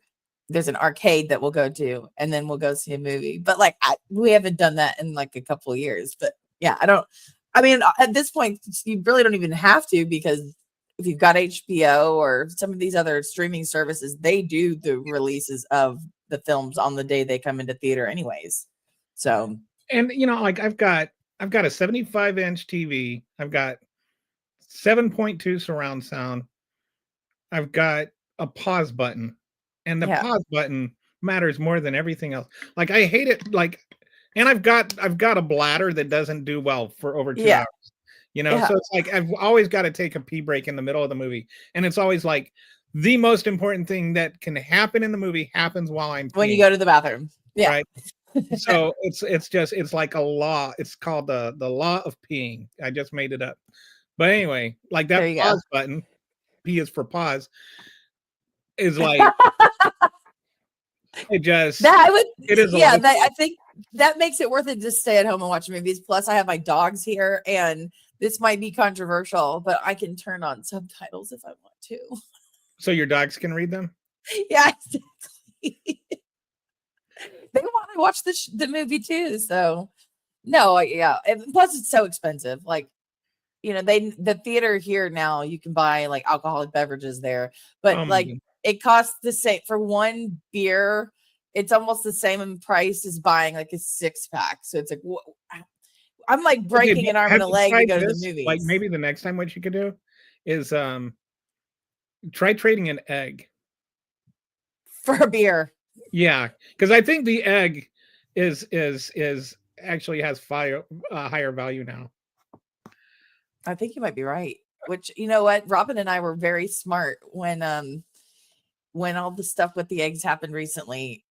Speaker 3: an arcade that we'll go to, and then we'll go see a movie. But like we haven't done that in like a couple of years. But yeah, I mean, at this point, you really don't even have to, because if you've got HBO or some of these other streaming services, they do the releases of the films on the day they come into theater anyways. So,
Speaker 2: and you know, like I've got a 75-inch TV. I've got 7.2 surround sound. I've got a pause button, and the pause button matters more than everything else. Like I hate it. Like, and I've got a bladder that doesn't do well for over 2 hours. You know, so it's like I've always got to take a pee break in the middle of the movie, and it's always like the most important thing that can happen in the movie happens while I'm peeing.
Speaker 3: When you go to the bathroom. Yeah.
Speaker 2: Right. So it's like a law. It's called the law of peeing. I just made it up. But anyway, like
Speaker 3: There
Speaker 2: that
Speaker 3: you go.
Speaker 2: pause button, P is for pause, is like it just
Speaker 3: That I would,
Speaker 2: it is
Speaker 3: yeah.
Speaker 2: a
Speaker 3: That I think that makes it worth it to stay at home and watch movies. Plus, I have my dogs here, and this might be controversial, but I can turn on subtitles if I want to.
Speaker 2: so your dogs can read them.
Speaker 3: Yeah, exactly. They want to watch the movie too. So no, yeah. And plus, it's so expensive. Like, the theater here now, you can buy like alcoholic beverages there, but
Speaker 2: Oh my
Speaker 3: like
Speaker 2: God.
Speaker 3: it costs the same for one beer. It's almost the same in price as buying like a 6-pack. So it's like I'm like breaking an arm
Speaker 2: Have
Speaker 3: and a
Speaker 2: you
Speaker 3: leg to
Speaker 2: tried
Speaker 3: go to the
Speaker 2: this? Like
Speaker 3: movies
Speaker 2: maybe the next time what you could do is try trading an egg.
Speaker 3: for a beer.
Speaker 2: Yeah, because I think the egg is actually has higher value now.
Speaker 3: I think you might be right. Which, you know what, Robin and I were very smart when all the stuff with the eggs happened recently.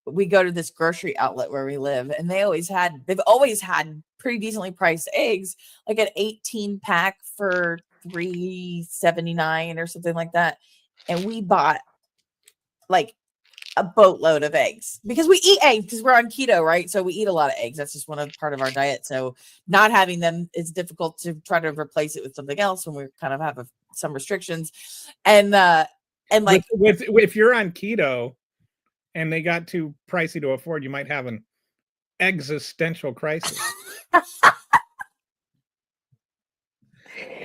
Speaker 3: We go to this grocery outlet where we live, and they've always had pretty decently priced eggs, like an 18-pack for $3.79 or something like that. And we bought like a boatload of eggs because we eat eggs because we're on keto, right? So we eat a lot of eggs. That's just part of our diet. So not having them, it's difficult to try to replace it with something else when we kind of have some restrictions. And like
Speaker 2: with if you're on keto and they got too pricey to afford, you might have an existential crisis.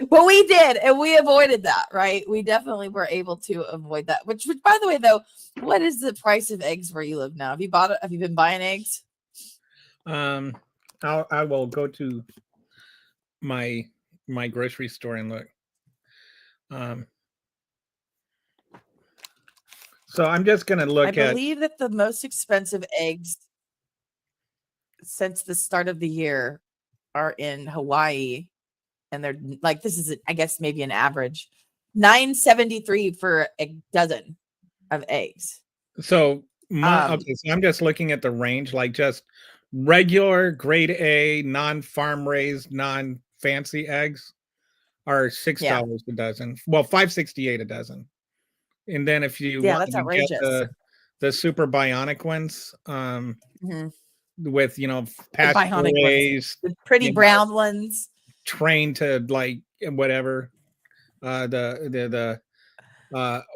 Speaker 3: well, we did, and we avoided that, right? We definitely were able to avoid that. Which by the way, though, what is the price of eggs where you live now? Have you bought it? Have you been buying eggs?
Speaker 2: I will go to my grocery store and look. So I'm just gonna look
Speaker 3: I
Speaker 2: at.
Speaker 3: believe that the most expensive eggs since the start of the year are in Hawaii, and they're like, this is, I guess, maybe an average $9.73 for a dozen of eggs.
Speaker 2: So okay, so I'm just looking at the range, like just regular grade A, non-farm raised, non-fancy eggs are $6 a dozen. Well, $5.68 a dozen. And then if you
Speaker 3: Yeah,
Speaker 2: want
Speaker 3: that's
Speaker 2: to get
Speaker 3: outrageous.
Speaker 2: the super bionic ones, with
Speaker 3: The
Speaker 2: pasture
Speaker 3: bionic ones,
Speaker 2: raised,
Speaker 3: the pretty brown ones,
Speaker 2: trained to like whatever, the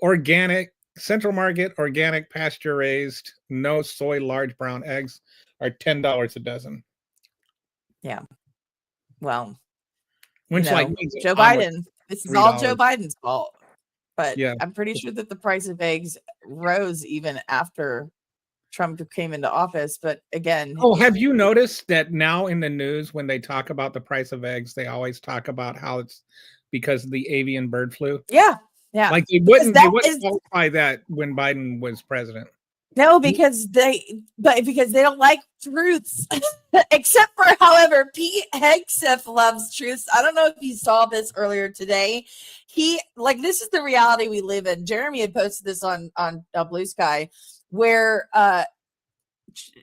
Speaker 2: organic Central Market organic pasture raised, no soy, large brown eggs are $10 a dozen.
Speaker 3: Yeah. Well,
Speaker 2: Which like means
Speaker 3: Joe
Speaker 2: almost
Speaker 3: Biden, this is all Joe
Speaker 2: $3.
Speaker 3: Biden's fault. But
Speaker 2: Yeah.
Speaker 3: I'm pretty sure that the price of eggs rose even after Trump came into office. But again,
Speaker 2: Oh, have you noticed that now in the news when they talk about the price of eggs, they always talk about how it's because of the avian bird flu?
Speaker 3: yeah.
Speaker 2: Like they
Speaker 3: Because
Speaker 2: wouldn't qualify that when Biden was president.
Speaker 3: No, because they don't like truths. Except for, however, Pete Hegseth loves truths. I don't know if you saw this earlier today. This is the reality we live in. Jeremy had posted this on Blue Sky, where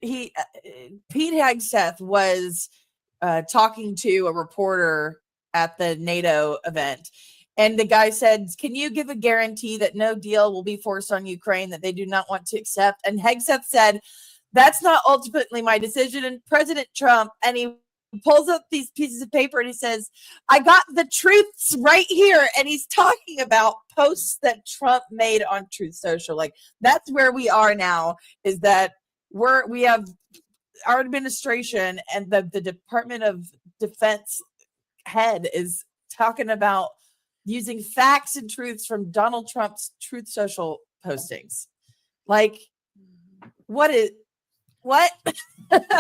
Speaker 3: Pete Hegseth was talking to a reporter at the NATO event. And the guy said, can you give a guarantee that no deal will be forced on Ukraine that they do not want to accept? And Hegseth said, that's not ultimately my decision. And President Trump, and he pulls up these pieces of paper and he says, I got the truths right here. And he's talking about posts that Trump made on Truth Social. Like, that's where we are now, is that we have our administration and the Department of Defense head is talking about using facts and truths from Donald Trump's Truth Social postings. Like, what? But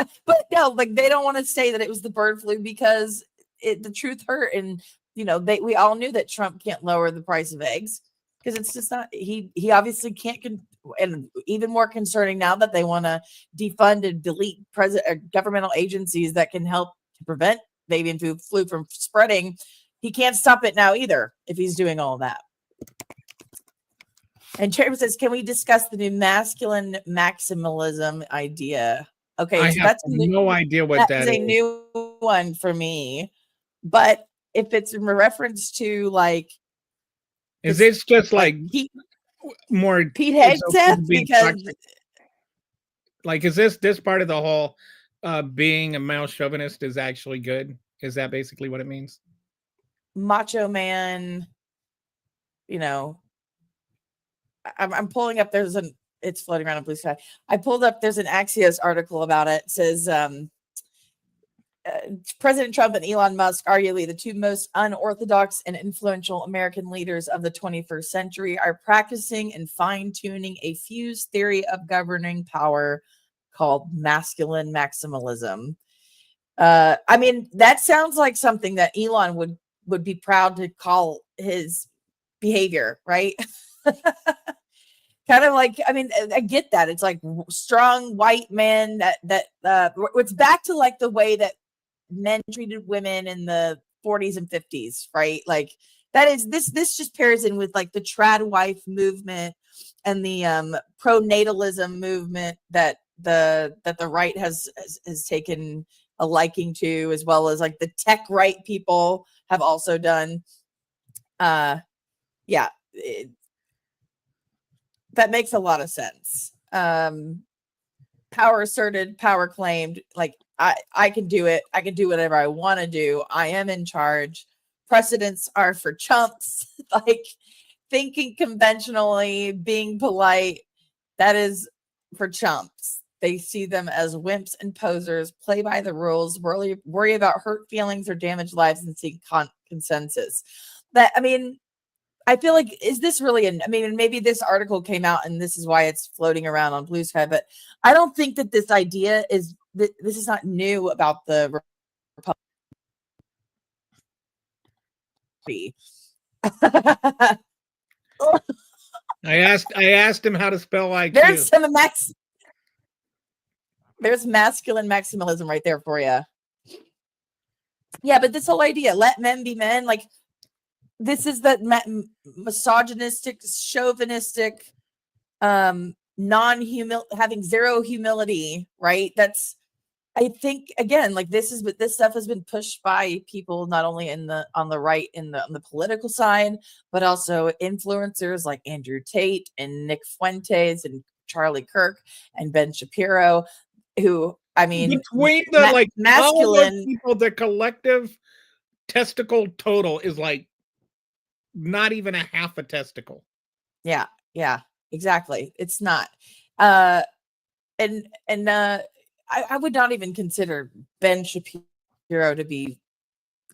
Speaker 3: no, like, they don't want to say that it was the bird flu because the truth hurt. And, we all knew that Trump can't lower the price of eggs because it's just not, he obviously can't. And even more concerning now that they want to defund and delete governmental agencies that can help to prevent avian flu from spreading. He can't stop it now either if he's doing all that. And Chairman says, can we discuss the new masculine maximalism idea? Okay,
Speaker 2: I
Speaker 3: so
Speaker 2: have
Speaker 3: that's
Speaker 2: no idea what
Speaker 3: that
Speaker 2: that
Speaker 3: is a
Speaker 2: is.
Speaker 3: new one for me. But if it's in reference to like,
Speaker 2: Is
Speaker 3: it's
Speaker 2: this just
Speaker 3: like
Speaker 2: like
Speaker 3: Pete
Speaker 2: more?
Speaker 3: Pete
Speaker 2: It's okay
Speaker 3: Hegseth,
Speaker 2: to be
Speaker 3: because
Speaker 2: toxic? Like, is this part of the whole being a male chauvinist is actually good? Is that basically what it means?
Speaker 3: Macho Man, you know, I'm pulling up. It's floating around on Blue Sky. I pulled up. There's an Axios article about it. It says President Trump and Elon Musk, arguably the two most unorthodox and influential American leaders of the 21st century, are practicing and fine-tuning a fused theory of governing power called masculine maximalism. I mean, that sounds like something that Elon would be proud to call his behavior, right? Kind of like, I mean, I get that. It's like strong white men it's back to like the way that men treated women in the 40s and 50s, right? Like that is this just pairs in with like the trad wife movement and the pronatalism movement that the right has taken a liking to, as well as like the tech right people have also done. Yeah, that makes a lot of sense. Power asserted, power claimed, like I can do it. I can do whatever I want to do. I am in charge. Precedents are for chumps. Like thinking conventionally, being polite, that is for chumps. They see them as wimps and posers, play by the rules, worry about hurt feelings or damaged lives, and seek consensus. That, I mean, I feel like, is this really I mean, maybe this article came out and this is why it's floating around on Blue Sky, but I don't think that this idea is, this is not new about the Republican.
Speaker 2: I asked him how to spell
Speaker 3: There's
Speaker 2: IQ.
Speaker 3: there's masculine maximalism right there for you. Yeah, but this whole idea, let men be men, like this is the misogynistic, chauvinistic, having zero humility, right? That's, I think, again, like this stuff has been pushed by people not only on the right on the political side, but also influencers like Andrew Tate and Nick Fuentes and Charlie Kirk and Ben Shapiro, who, I mean,
Speaker 2: Between the like all those
Speaker 3: masculine
Speaker 2: people, the collective testicle total is like not even a half a testicle.
Speaker 3: Yeah, exactly. It's not. I would not even consider Ben Shapiro to be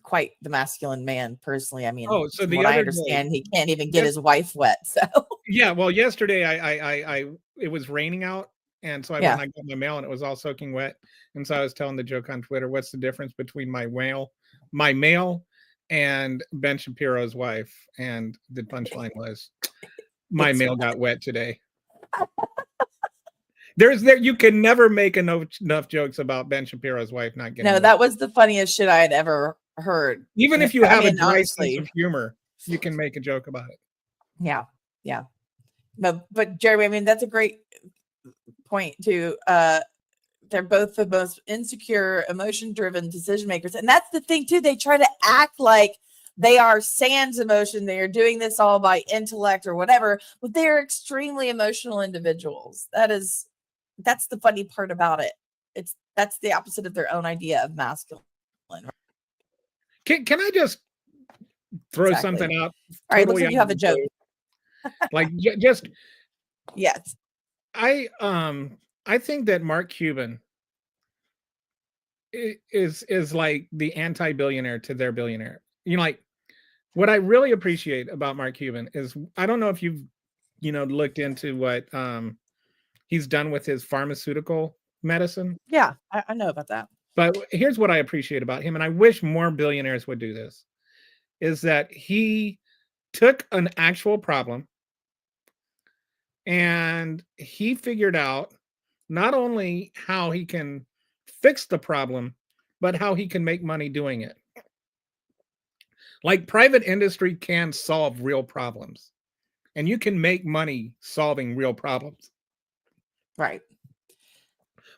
Speaker 3: quite the masculine man personally. I mean,
Speaker 2: So
Speaker 3: from
Speaker 2: the
Speaker 3: what I
Speaker 2: other
Speaker 3: understand,
Speaker 2: day,
Speaker 3: he can't even get his wife wet. So
Speaker 2: yeah, well, yesterday I it was raining out, and so I went and I got my mail, and it was all soaking wet. And so I was telling the joke on Twitter, what's the difference between my mail, and Ben Shapiro's wife? And the punchline was, my mail got wet today. You can never make enough jokes about Ben Shapiro's wife not getting
Speaker 3: no,
Speaker 2: wet.
Speaker 3: that was the funniest shit I had ever heard.
Speaker 2: Even if you have a dry
Speaker 3: honestly,
Speaker 2: sense of humor, you can make a joke about it.
Speaker 3: Yeah. But Jeremy, I mean, that's a great point too. They're both the most insecure, emotion-driven decision makers, and that's the thing too. They try to act like they are sans emotion. They are doing this all by intellect or whatever, but they are extremely emotional individuals. That's the funny part about it. That's the opposite of their own idea of masculine.
Speaker 2: Can I just throw something out?
Speaker 3: All right, looks like you have a joke.
Speaker 2: Like just
Speaker 3: yes.
Speaker 2: I think that Mark Cuban is like the anti-billionaire to their billionaire. You know, like what I really appreciate about Mark Cuban is, I don't know if you've looked into what he's done with his pharmaceutical medicine.
Speaker 3: Yeah, I know about that.
Speaker 2: But here's what I appreciate about him, and I wish more billionaires would do this, is that he took an actual problem and he figured out not only how he can fix the problem, but how he can make money doing it. Like, private industry can solve real problems, and you can make money solving real problems.
Speaker 3: Right.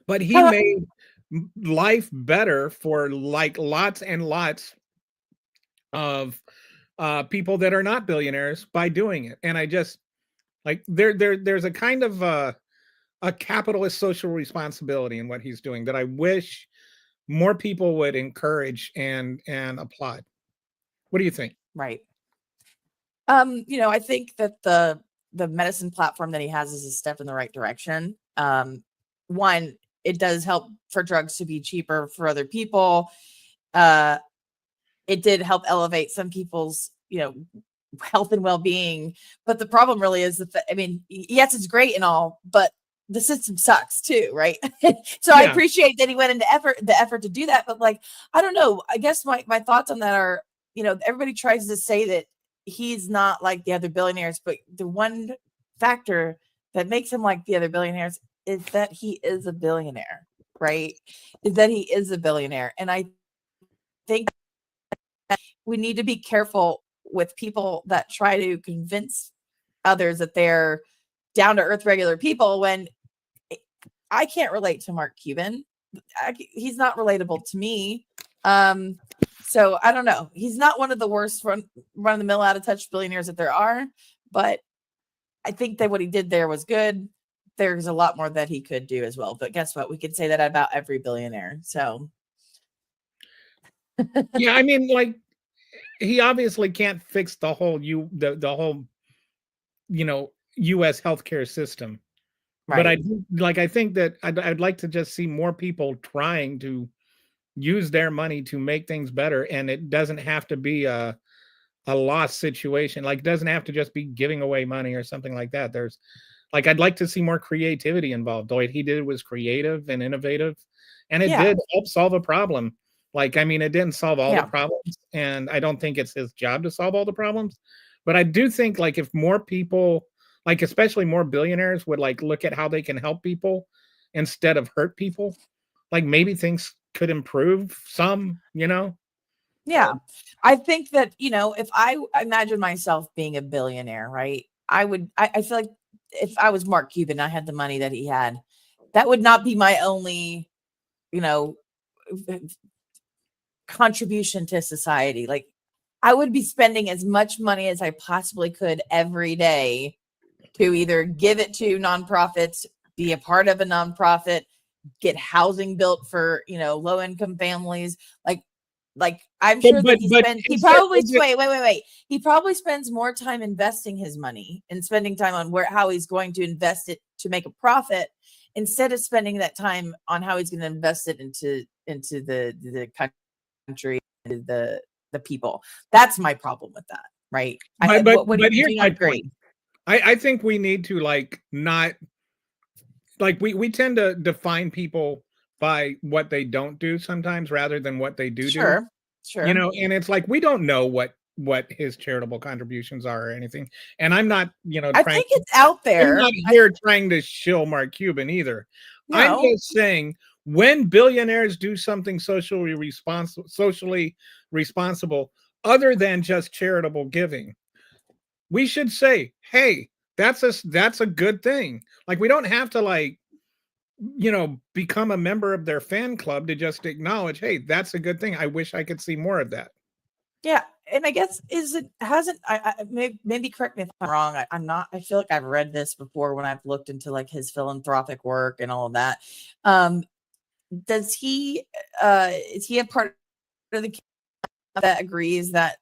Speaker 2: but he made life better for like lots and lots of people that are not billionaires by doing it. And I just like there's a kind of a capitalist social responsibility in what he's doing that I wish more people would encourage and applaud. What do you think?
Speaker 3: Right. I think that the medicine platform that he has is a step in the right direction. One, it does help for drugs to be cheaper for other people. It did help elevate some people's, health and well-being. But the problem really is that, yes, it's great and all, but the system sucks too, right? So I appreciate that he went into the effort to do that. But like, I don't know. I guess my thoughts on that are, everybody tries to say that he's not like the other billionaires, but the one factor that makes him like the other billionaires is that he is a billionaire, right? Is that he is a billionaire. And I think we need to be careful with people that try to convince others that they're down to earth regular people when I can't relate to Mark Cuban. He's not relatable to me. So I don't know. He's not one of the worst run of the mill out of touch billionaires that there are, but I think that what he did there was good. There's a lot more that he could do as well. But guess what? We could say that about every billionaire. So
Speaker 2: Yeah, I mean, like he obviously can't fix the whole the whole U.S. healthcare system.
Speaker 3: right.
Speaker 2: But I think that I'd like to just see more people trying to use their money to make things better, and it doesn't have to be a loss situation. Like, it doesn't have to just be giving away money or something like that. There's like I'd like to see more creativity involved. What he did was creative and innovative, and it did help solve a problem. Like, I mean, it didn't solve all the problems, and I don't think it's his job to solve all the problems. But I do think like if more people, like especially more billionaires, would like look at how they can help people instead of hurt people, like maybe things could improve some.
Speaker 3: Yeah. I think that, if I imagine myself being a billionaire, right? I feel like if I was Mark Cuban, I had the money that he had, that would not be my only, contribution to society. Like, I would be spending as much money as I possibly could every day to either give it to nonprofits, be a part of a nonprofit, get housing built for, low income families. Like I'm sure that he probably wait. He probably spends more time investing his money and spending time on how he's going to invest it to make a profit instead of spending that time on how he's going to invest it into the country, the people. That's my problem with that, right?
Speaker 2: But here's my point. I think we need to like not like we tend to define people by what they don't do sometimes rather than what they do.
Speaker 3: Sure.
Speaker 2: And it's like we don't know what his charitable contributions are or anything. And I'm not,
Speaker 3: I think it's out there.
Speaker 2: I'm not here trying to shill Mark Cuban either. No. I'm just saying when billionaires do something socially responsible other than just charitable giving, we should say, hey, that's a good thing. Like, we don't have to like, become a member of their fan club to just acknowledge, hey, that's a good thing. I wish I could see more of that.
Speaker 3: Yeah. And I guess maybe correct me if I'm wrong. I feel like I've read this before when I've looked into like his philanthropic work and all of that. Is he a part of the that agrees that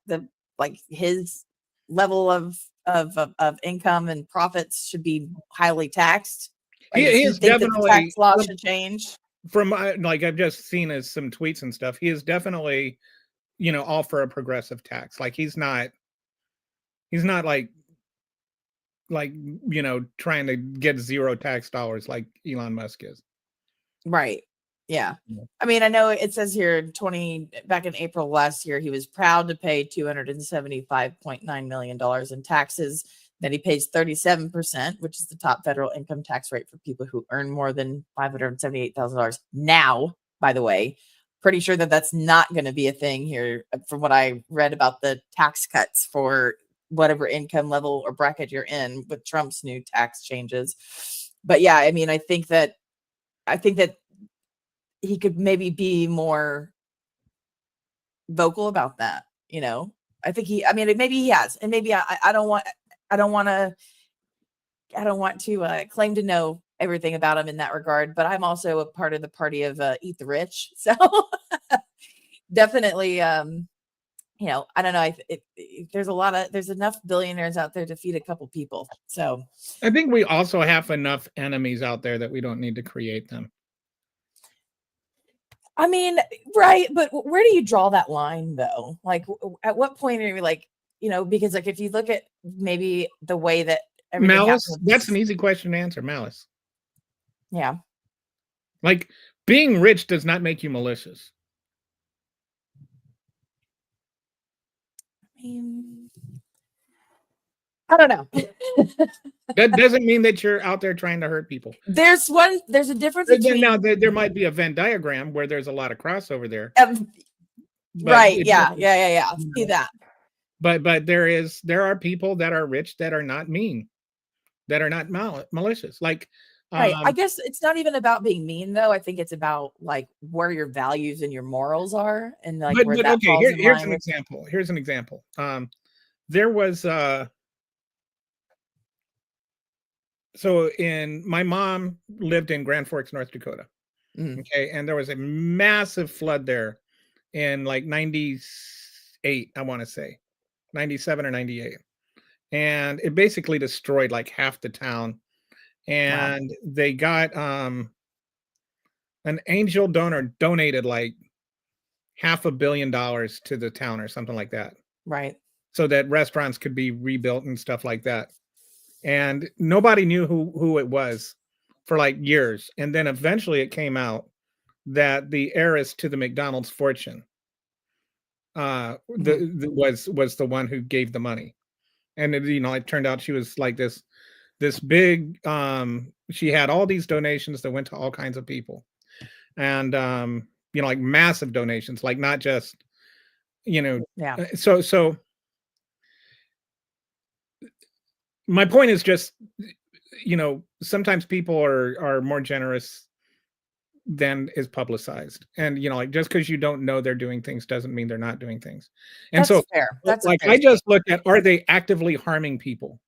Speaker 3: his level of income and profits should be highly taxed?
Speaker 2: He is definitely,
Speaker 3: tax law should change.
Speaker 2: From like I've just seen some tweets and stuff. He is definitely, all for a progressive tax. Like he's not like trying to get zero tax dollars like Elon Musk is.
Speaker 3: Right. Yeah. I mean, I know it says here back in April last year, he was proud to pay $275.9 million in taxes. Then he pays 37%, which is the top federal income tax rate for people who earn more than $578,000. Now, by the way, pretty sure that that's not going to be a thing here from what I read about the tax cuts for whatever income level or bracket you're in with Trump's new tax changes. But yeah, I mean, I think that he could maybe be more vocal about that. I think maybe he has, and maybe I don't want to claim to know everything about him in that regard, but I'm also a part of the party of eat the rich. So definitely, I don't know. There's enough billionaires out there to feed a couple people. So
Speaker 2: I think we also have enough enemies out there that we don't need to create them.
Speaker 3: I mean, right, but where do you draw that line though? Like at what point are you like, because like if you look at maybe the way that everything
Speaker 2: Malice,
Speaker 3: happens,
Speaker 2: that's an easy question to answer. Malice.
Speaker 3: Yeah.
Speaker 2: Like being rich does not make you malicious.
Speaker 3: I don't know.
Speaker 2: That doesn't mean that you're out there trying to hurt people.
Speaker 3: There's a difference between
Speaker 2: now there might be a Venn diagram where there's a lot of crossover there.
Speaker 3: Right. Yeah. See that.
Speaker 2: But there are people that are rich that are not mean, that are not malicious. Like
Speaker 3: right. I guess it's not even about being mean though. I think it's about like where your values and your morals are, and like where that
Speaker 2: okay,
Speaker 3: falls
Speaker 2: here's an example. Here's an example. There was so my mom lived in Grand Forks, North Dakota. Okay, and there was a massive flood there in like 98, I want to say 97 or 98, and it basically destroyed like half the town. And they got an angel donor donated like $500 million to the town or something like that,
Speaker 3: right?
Speaker 2: So that restaurants could be rebuilt and stuff like that. And nobody knew who it was for like years. And then eventually it came out that the heiress to the McDonald's fortune was the one who gave the money. And it turned out she was like this big, she had all these donations that went to all kinds of people. And like massive donations, like not just, so my point is just, sometimes people are more generous than is publicized. And, like just because you don't know they're doing things doesn't mean they're not doing things. And
Speaker 3: that's
Speaker 2: so
Speaker 3: fair.
Speaker 2: That's like, I just look at, are they actively harming people?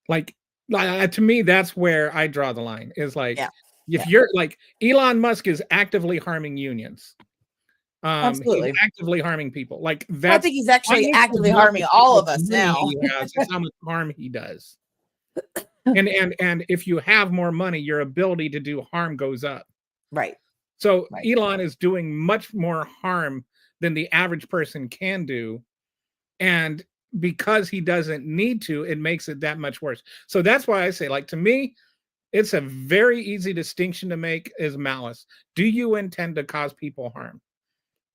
Speaker 2: Like to me, that's where I draw the line is like, if you're like Elon Musk is actively harming unions.
Speaker 3: Absolutely.
Speaker 2: He's actively harming people. Like
Speaker 3: I think he's actually actively harming all of us now.
Speaker 2: It's how much harm he does. And if you have more money, your ability to do harm goes up.
Speaker 3: Right.
Speaker 2: So Elon is doing much more harm than the average person can do. And because he doesn't need to, it makes it that much worse. So that's why I say, like, to me, it's a very easy distinction to make is malice. Do you intend to cause people harm?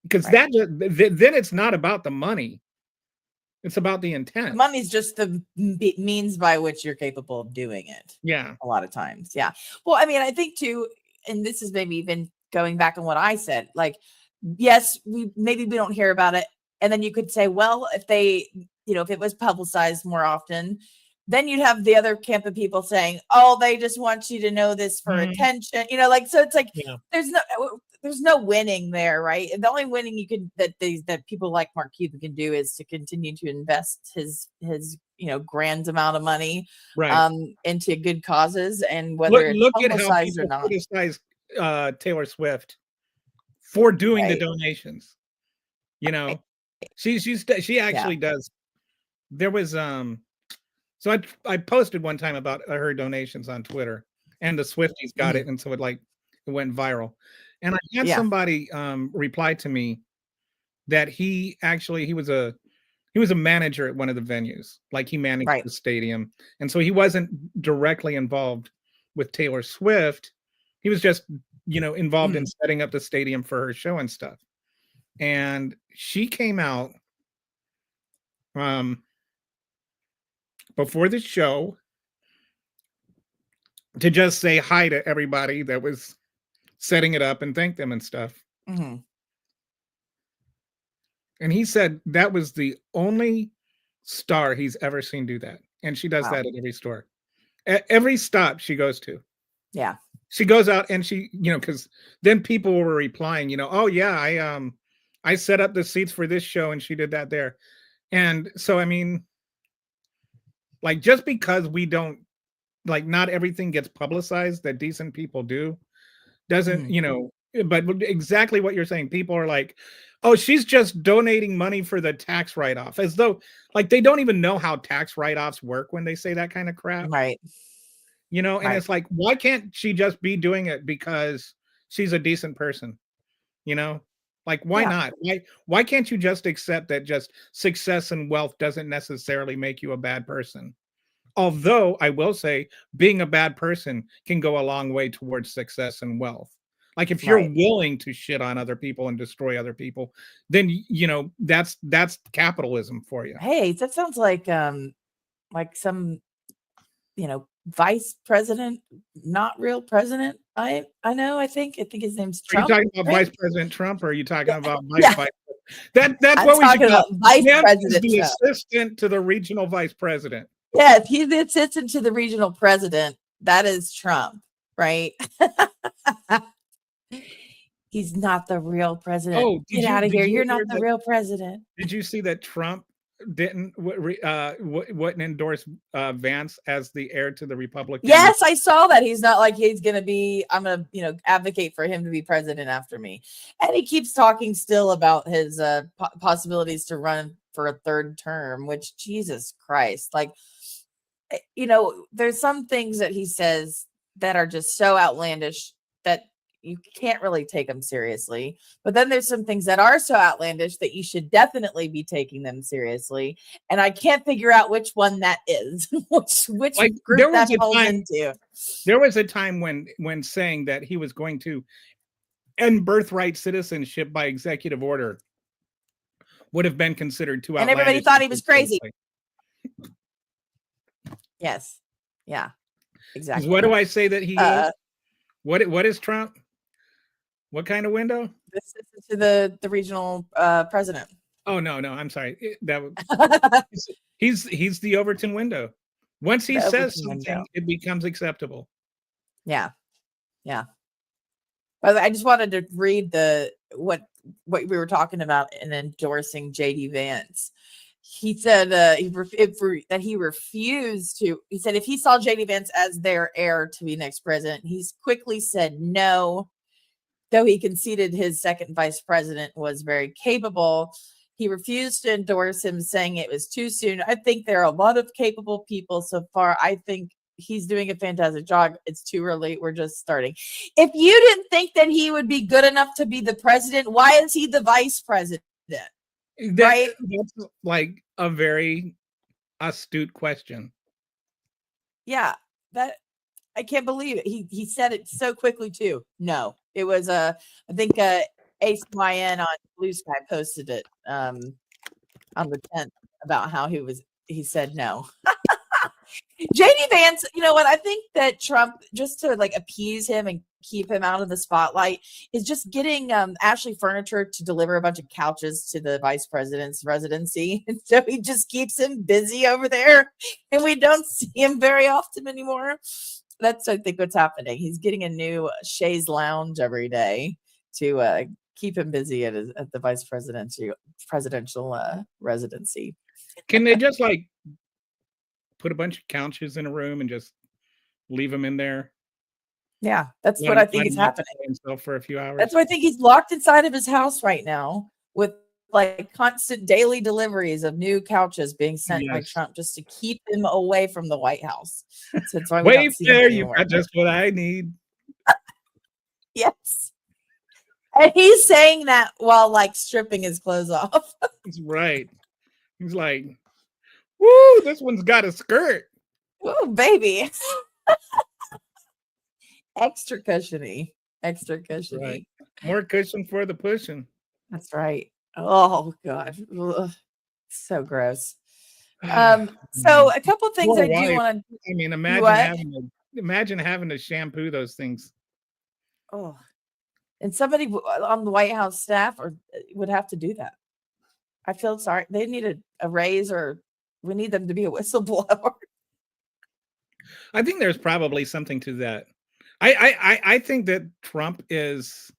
Speaker 2: Because then it's not about the money. It's about the intent.
Speaker 3: Money's just the means by which you're capable of doing it.
Speaker 2: Yeah.
Speaker 3: A lot of times. Yeah. Well, I mean, I think too, and this is maybe even going back on what I said, like, yes, we don't hear about it. And then you could say, well, if if it was publicized more often, then you'd have the other camp of people saying, oh, they just want you to know this for attention. So it's like, there's no winning there, right? And the only winning that people like Mark Cuban can do is to continue to invest his grand amount of money into good causes, and whether it's publicized or not.
Speaker 2: Criticize Taylor Swift for doing the donations. She actually does. There was so I posted one time about her donations on Twitter, and the Swifties got it, and so it went viral. And I had somebody reply to me that he was a manager at one of the venues, like he managed the stadium, and so he wasn't directly involved with Taylor Swift. He was just involved in setting up the stadium for her show and stuff. And she came out before the show to just say hi to everybody that was setting it up and thank them and stuff. And he said that was the only star he's ever seen do that. And she does that at every store. At every stop she goes to.
Speaker 3: Yeah.
Speaker 2: she goes out and she, because then people were replying, oh yeah, I set up the seats for this show and she did that there. And so I mean, like, just because we don't, like, not everything gets publicized that decent people do doesn't, but exactly what you're saying. People are like, oh, she's just donating money for the tax write-off, as though, like, they don't even know how tax write-offs work when they say that kind of crap.
Speaker 3: Right.
Speaker 2: And
Speaker 3: Right.
Speaker 2: it's like, why can't she just be doing it because she's a decent person? Like, why
Speaker 3: Yeah.
Speaker 2: not? Why can't you just accept that just success and wealth doesn't necessarily make you a bad person? Although I will say, being a bad person can go a long way towards success and wealth. Like, if you're
Speaker 3: Right.
Speaker 2: willing to shit on other people and destroy other people, then that's capitalism for you.
Speaker 3: Hey, that sounds like some vice president, not real president. I know. I think his name's
Speaker 2: Are you
Speaker 3: Trump.
Speaker 2: talking about
Speaker 3: right?
Speaker 2: Vice President Trump, or are you talking about
Speaker 3: Yeah.
Speaker 2: Vice? That's
Speaker 3: I'm
Speaker 2: what we should
Speaker 3: talking
Speaker 2: call
Speaker 3: about Vice
Speaker 2: him, is
Speaker 3: President
Speaker 2: the
Speaker 3: Trump.
Speaker 2: assistant to the regional vice president.
Speaker 3: Yeah, if he sits into the regional president, that is Trump, right? He's not the real president.
Speaker 2: Oh,
Speaker 3: Get out of here! You're not
Speaker 2: hear
Speaker 3: the
Speaker 2: that?
Speaker 3: real president.
Speaker 2: Did you see that Trump wouldn't endorse Vance as the heir to the Republican?
Speaker 3: Yes, I saw that. He's not like he's gonna be. I'm gonna advocate for him to be president after me, and he keeps talking still about his possibilities to run for a third term. Which, Jesus Christ, like, there's some things that he says that are just so outlandish that you can't really take them seriously. But then there's some things that are so outlandish that you should definitely be taking them seriously. And I can't figure out which one that is, which
Speaker 2: Like,
Speaker 3: group that falls into.
Speaker 2: There was a time when saying that he was going to end birthright citizenship by executive order would have been considered too outlandish.
Speaker 3: And everybody thought he was crazy. Yes. Yeah. Exactly.
Speaker 2: What do I say that he is? What is Trump? What kind of window?
Speaker 3: This is to the regional president.
Speaker 2: Oh no, I'm sorry. He's the Overton window. Once he says something, it becomes acceptable.
Speaker 3: Yeah. Yeah. But I just wanted to read what we were talking about in endorsing JD Vance. He said that he refused to. He said if he saw JD Vance as their heir to be next president, he's quickly said no. Though he conceded his second vice president was very capable, he refused to endorse him, saying it was too soon. I think there are a lot of capable people so far. I think he's doing a fantastic job. It's too early. We're just starting. If you didn't think that he would be good enough to be the president, why is he the vice president? Right?
Speaker 2: That's like a very astute question.
Speaker 3: Yeah, that I can't believe it. He said it so quickly too. No, it was I think ACYN on Blue Sky posted it on the 10th about how he said no. JD Vance, you know what? I think that Trump, just to like appease him and keep him out of the spotlight, is just getting Ashley Furniture to deliver a bunch of couches to the vice president's residency. And so he just keeps him busy over there, and we don't see him very often anymore. That's, I think, what's happening. He's getting a new chaise lounge every day to keep him busy at the vice presidential residency.
Speaker 2: Can they just like put a bunch of couches in a room and just leave him in there?
Speaker 3: Yeah, that's what I think is happening.
Speaker 2: Himself for a few hours.
Speaker 3: That's why I think he's locked inside of his house right now with like constant daily deliveries of new couches being sent by Trump just to keep him away from the White House. So that's why we
Speaker 2: wait there, you got just what I need.
Speaker 3: Yes. And he's saying that while like stripping his clothes off.
Speaker 2: He's right. He's like, woo, this one's got a skirt.
Speaker 3: Oh, baby. Extra cushiony. Right.
Speaker 2: More cushion for the pushing.
Speaker 3: That's right. Oh God. Ugh. So gross. So a couple things I do want to.
Speaker 2: I mean, imagine having to shampoo those things.
Speaker 3: Oh, and somebody on the White House staff would have to do that. I feel sorry. They need a raise, or we need them to be a whistleblower.
Speaker 2: I think there's probably something to that. I think that Trump is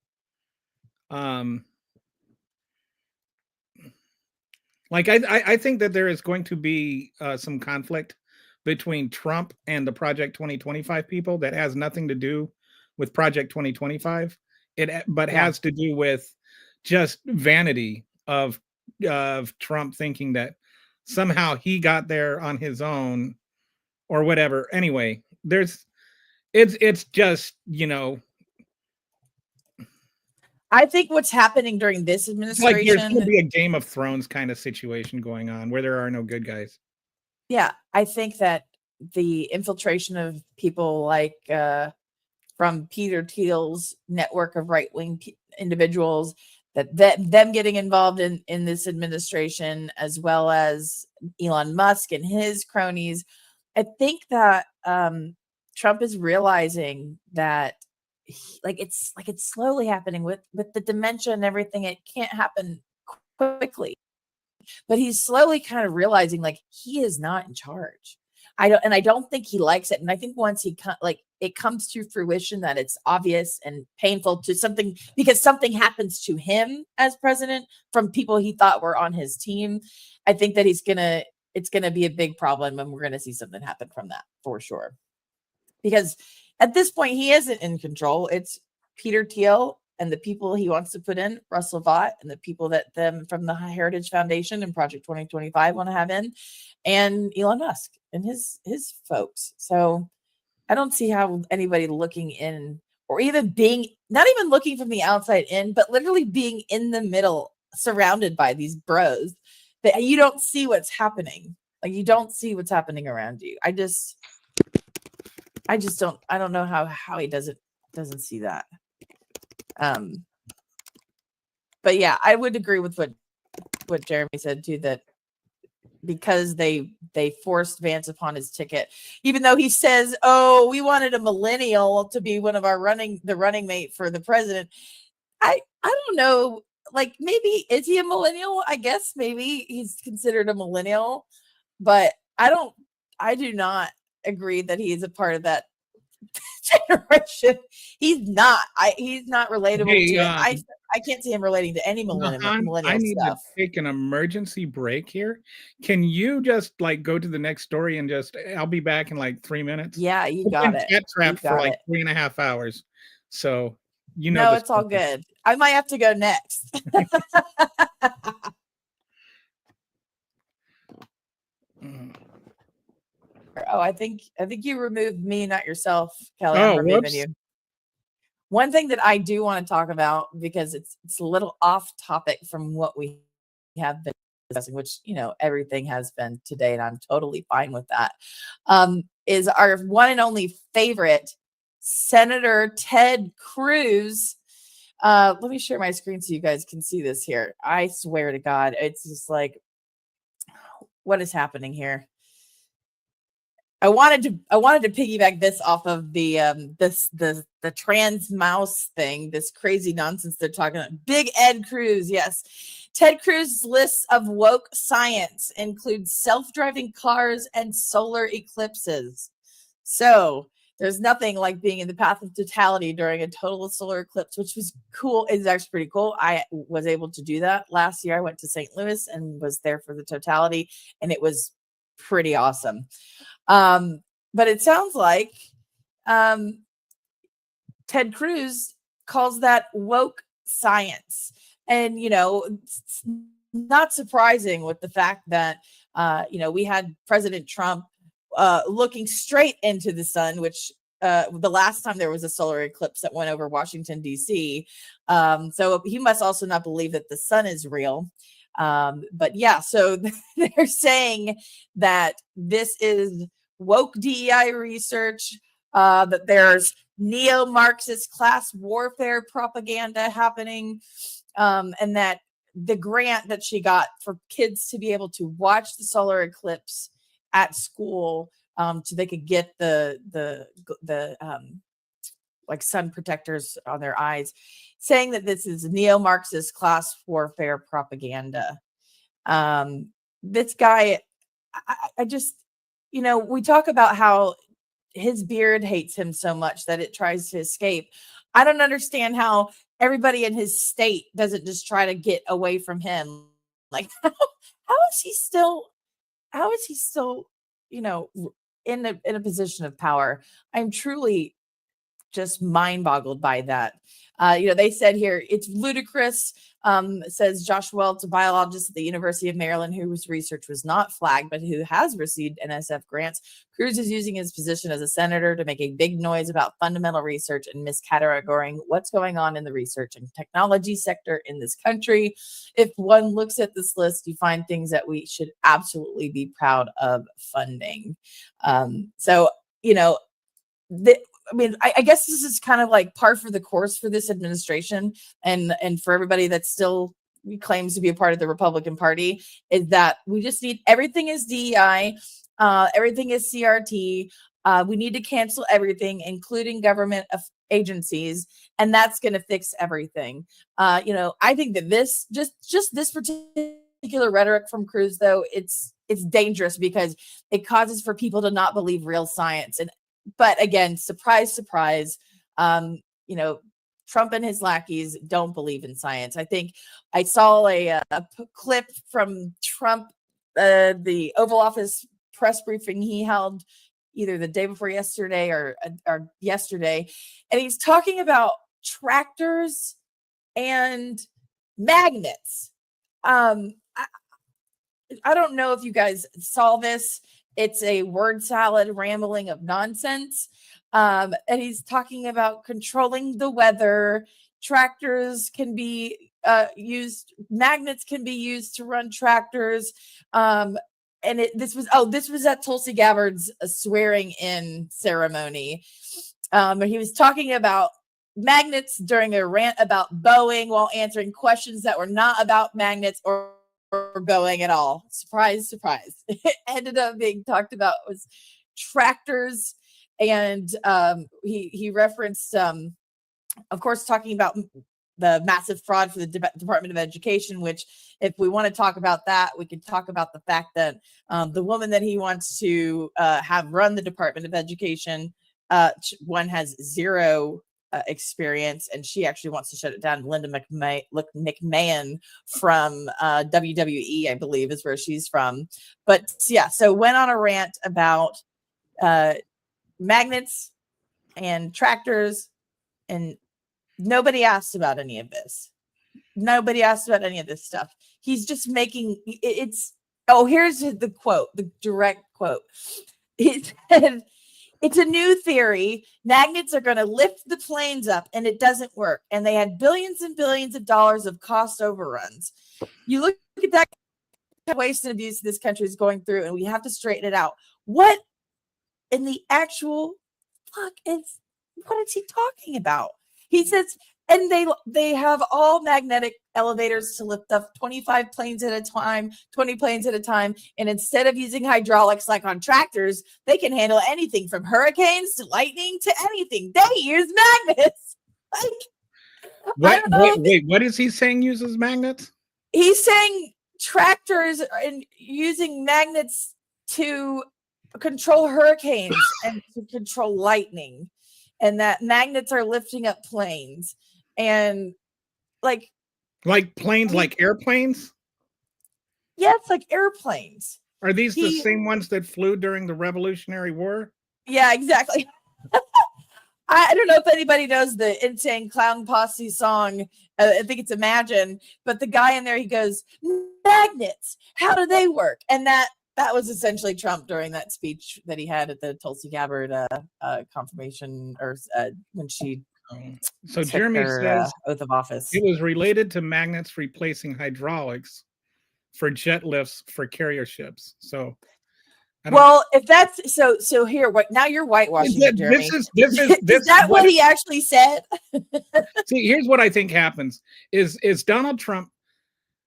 Speaker 2: like I think that there is going to be some conflict between Trump and the Project 2025 people that has nothing to do with Project 2025. But
Speaker 3: Yeah.
Speaker 2: has to do with just vanity of Trump thinking that somehow he got there on his own or whatever. Anyway, it's just,
Speaker 3: I think what's happening during this
Speaker 2: it's like there's going to
Speaker 3: administration,
Speaker 2: be a Game of Thrones kind of situation going on where there are no good guys.
Speaker 3: yeah, I think that the infiltration of people like from Peter Thiel's network of right-wing individuals, that them getting involved in this administration, as well as Elon Musk and his cronies, I think that Trump is realizing that it's slowly happening with the dementia and everything. It can't happen quickly, but he's slowly kind of realizing like he is not in charge. I don't think he likes it. And I think once it comes to fruition that it's obvious and painful to something, because something happens to him as president from people he thought were on his team, I think that it's gonna be a big problem, and we're gonna see something happen from that for sure. Because at this point he isn't in control. It's Peter Thiel and the people he wants to put in, Russell Vought, and the people that them from the Heritage Foundation and Project 2025 want to have in, and Elon Musk and his folks. So I don't see how anybody looking in, or even being, not even looking from the outside in, but literally being in the middle, surrounded by these bros, that you don't see what's happening. Like, you don't see what's happening around you. I just don't, I don't know how he doesn't see that. But yeah, I would agree with what Jeremy said too, that because they forced Vance upon his ticket, even though he says, "Oh, we wanted a millennial to be one of our running mate for the president." I don't know. Like, maybe is he a millennial? I guess maybe he's considered a millennial, but I do not agree that he is a part of that generation. He's not. He's not relatable
Speaker 2: Hey,
Speaker 3: to it. I can't see him relating to any
Speaker 2: Mahan, I
Speaker 3: millennial
Speaker 2: need to
Speaker 3: stuff.
Speaker 2: take an emergency break here. Can you just like go to the next story and I'll be back in like 3 minutes?
Speaker 3: Yeah, you
Speaker 2: I've
Speaker 3: got
Speaker 2: been
Speaker 3: it.
Speaker 2: cat trapped for
Speaker 3: got
Speaker 2: like
Speaker 3: it.
Speaker 2: 3.5 hours. So,
Speaker 3: No,
Speaker 2: the
Speaker 3: it's all
Speaker 2: story.
Speaker 3: good. I might have to go next. Oh, I think you removed me, not yourself, Kelly. I'm
Speaker 2: Oh,
Speaker 3: removing
Speaker 2: whoops.
Speaker 3: you. One thing that I do want to talk about, because it's a little off topic from what we have been discussing, which everything has been today, and I'm totally fine with that. Is our one and only favorite Senator Ted Cruz. Let me share my screen so you guys can see this here. I swear to God, it's just like, what is happening here? I wanted to piggyback this off of the the trans mouse thing, this crazy nonsense they're talking about. Big Ed Cruz, yes. Ted Cruz's list of woke science includes self-driving cars and solar eclipses. So there's nothing like being in the path of totality during a total solar eclipse, which was cool. It's actually pretty cool. I was able to do that last year. I went to St. Louis and was there for the totality, and it was pretty awesome. But it sounds like Ted Cruz calls that woke science. And, it's not surprising with the fact that, we had President Trump looking straight into the sun, which the last time there was a solar eclipse that went over Washington, D.C. So he must also not believe that the sun is real. But yeah, so they're saying that this is woke DEI research, that there's neo-Marxist class warfare propaganda happening, and that the grant that she got for kids to be able to watch the solar eclipse at school, so they could get the like sun protectors on their eyes, saying that this is neo-Marxist class warfare propaganda. This guy, I just, we talk about how his beard hates him so much that it tries to escape. I don't understand how everybody in his state doesn't just try to get away from him. Like, how is he still? How is he still? You know, in a position of power? I'm truly just mind boggled by that. They said here it's ludicrous. Says Josh Welch, a biologist at the University of Maryland, whose research was not flagged, but who has received NSF grants. Cruz is using his position as a senator to make a big noise about fundamental research and miscategorizing what's going on in the research and technology sector in this country. If one looks at this list, you find things that we should absolutely be proud of funding. I guess this is kind of like par for the course for this administration and for everybody that still claims to be a part of the Republican Party, is that we just need everything is DEI, everything is CRT. We need to cancel everything, including government agencies, and that's going to fix everything. I think that this just this particular rhetoric from Cruz, though, it's dangerous because it causes for people to not believe real science. But again, surprise, surprise, Trump and his lackeys don't believe in science. I think I saw a clip from Trump, the Oval Office press briefing he held either the day before yesterday or yesterday. And he's talking about tractors and magnets. I don't know if you guys saw this. It's a word salad rambling of nonsense. And he's talking about controlling the weather. Tractors can be used. Magnets can be used to run tractors. This was at Tulsi Gabbard's swearing in ceremony. He was talking about magnets during a rant about Boeing while answering questions that were not about magnets or Boeing at all. Surprise, surprise. It ended up being talked about was tractors, and he referenced, of course, talking about the massive fraud for the Department of Education, which, if we want to talk about that, we could talk about the fact that the woman that he wants to have run the Department of Education, one has zero experience, and she actually wants to shut it down. Linda McMahon from WWE, I believe, is where she's from. But yeah, so went on a rant about magnets and tractors, and nobody asked about any of this. Nobody asked about any of this stuff. He's just making it's. Oh, here's the quote, the direct quote. He said, "It's a new theory. Magnets are going to lift the planes up, and it doesn't work. And they had billions and billions of dollars of cost overruns. You look at that waste and abuse this country is going through, and we have to straighten it out." What in the actual fuck what is he talking about? He says, and they have all magnetic elevators to lift up 25 planes at a time, 20 planes at a time. And instead of using hydraulics like on tractors, they can handle anything from hurricanes to lightning to anything. They use magnets.
Speaker 2: Wait, what is he saying uses magnets?
Speaker 3: He's saying tractors and using magnets to control hurricanes and to control lightning, and that magnets are lifting up planes. And like
Speaker 2: planes, like airplanes?
Speaker 3: Yes, like airplanes.
Speaker 2: Are these the same ones that flew during the Revolutionary War?
Speaker 3: Yeah, exactly. I don't know if anybody knows the Insane Clown Posse song. I think it's Imagine. But the guy in there, he goes, magnets, how do they work? And that was essentially Trump during that speech that he had at the Tulsi Gabbard confirmation, or when she
Speaker 2: so Jeremy says
Speaker 3: oath of office.
Speaker 2: It was related to magnets replacing hydraulics for jet lifts for carrier ships. So
Speaker 3: well, if that's so here, what now you're whitewashing it, Jeremy. This is that what he actually said?
Speaker 2: See, here's what I think happens is Donald Trump,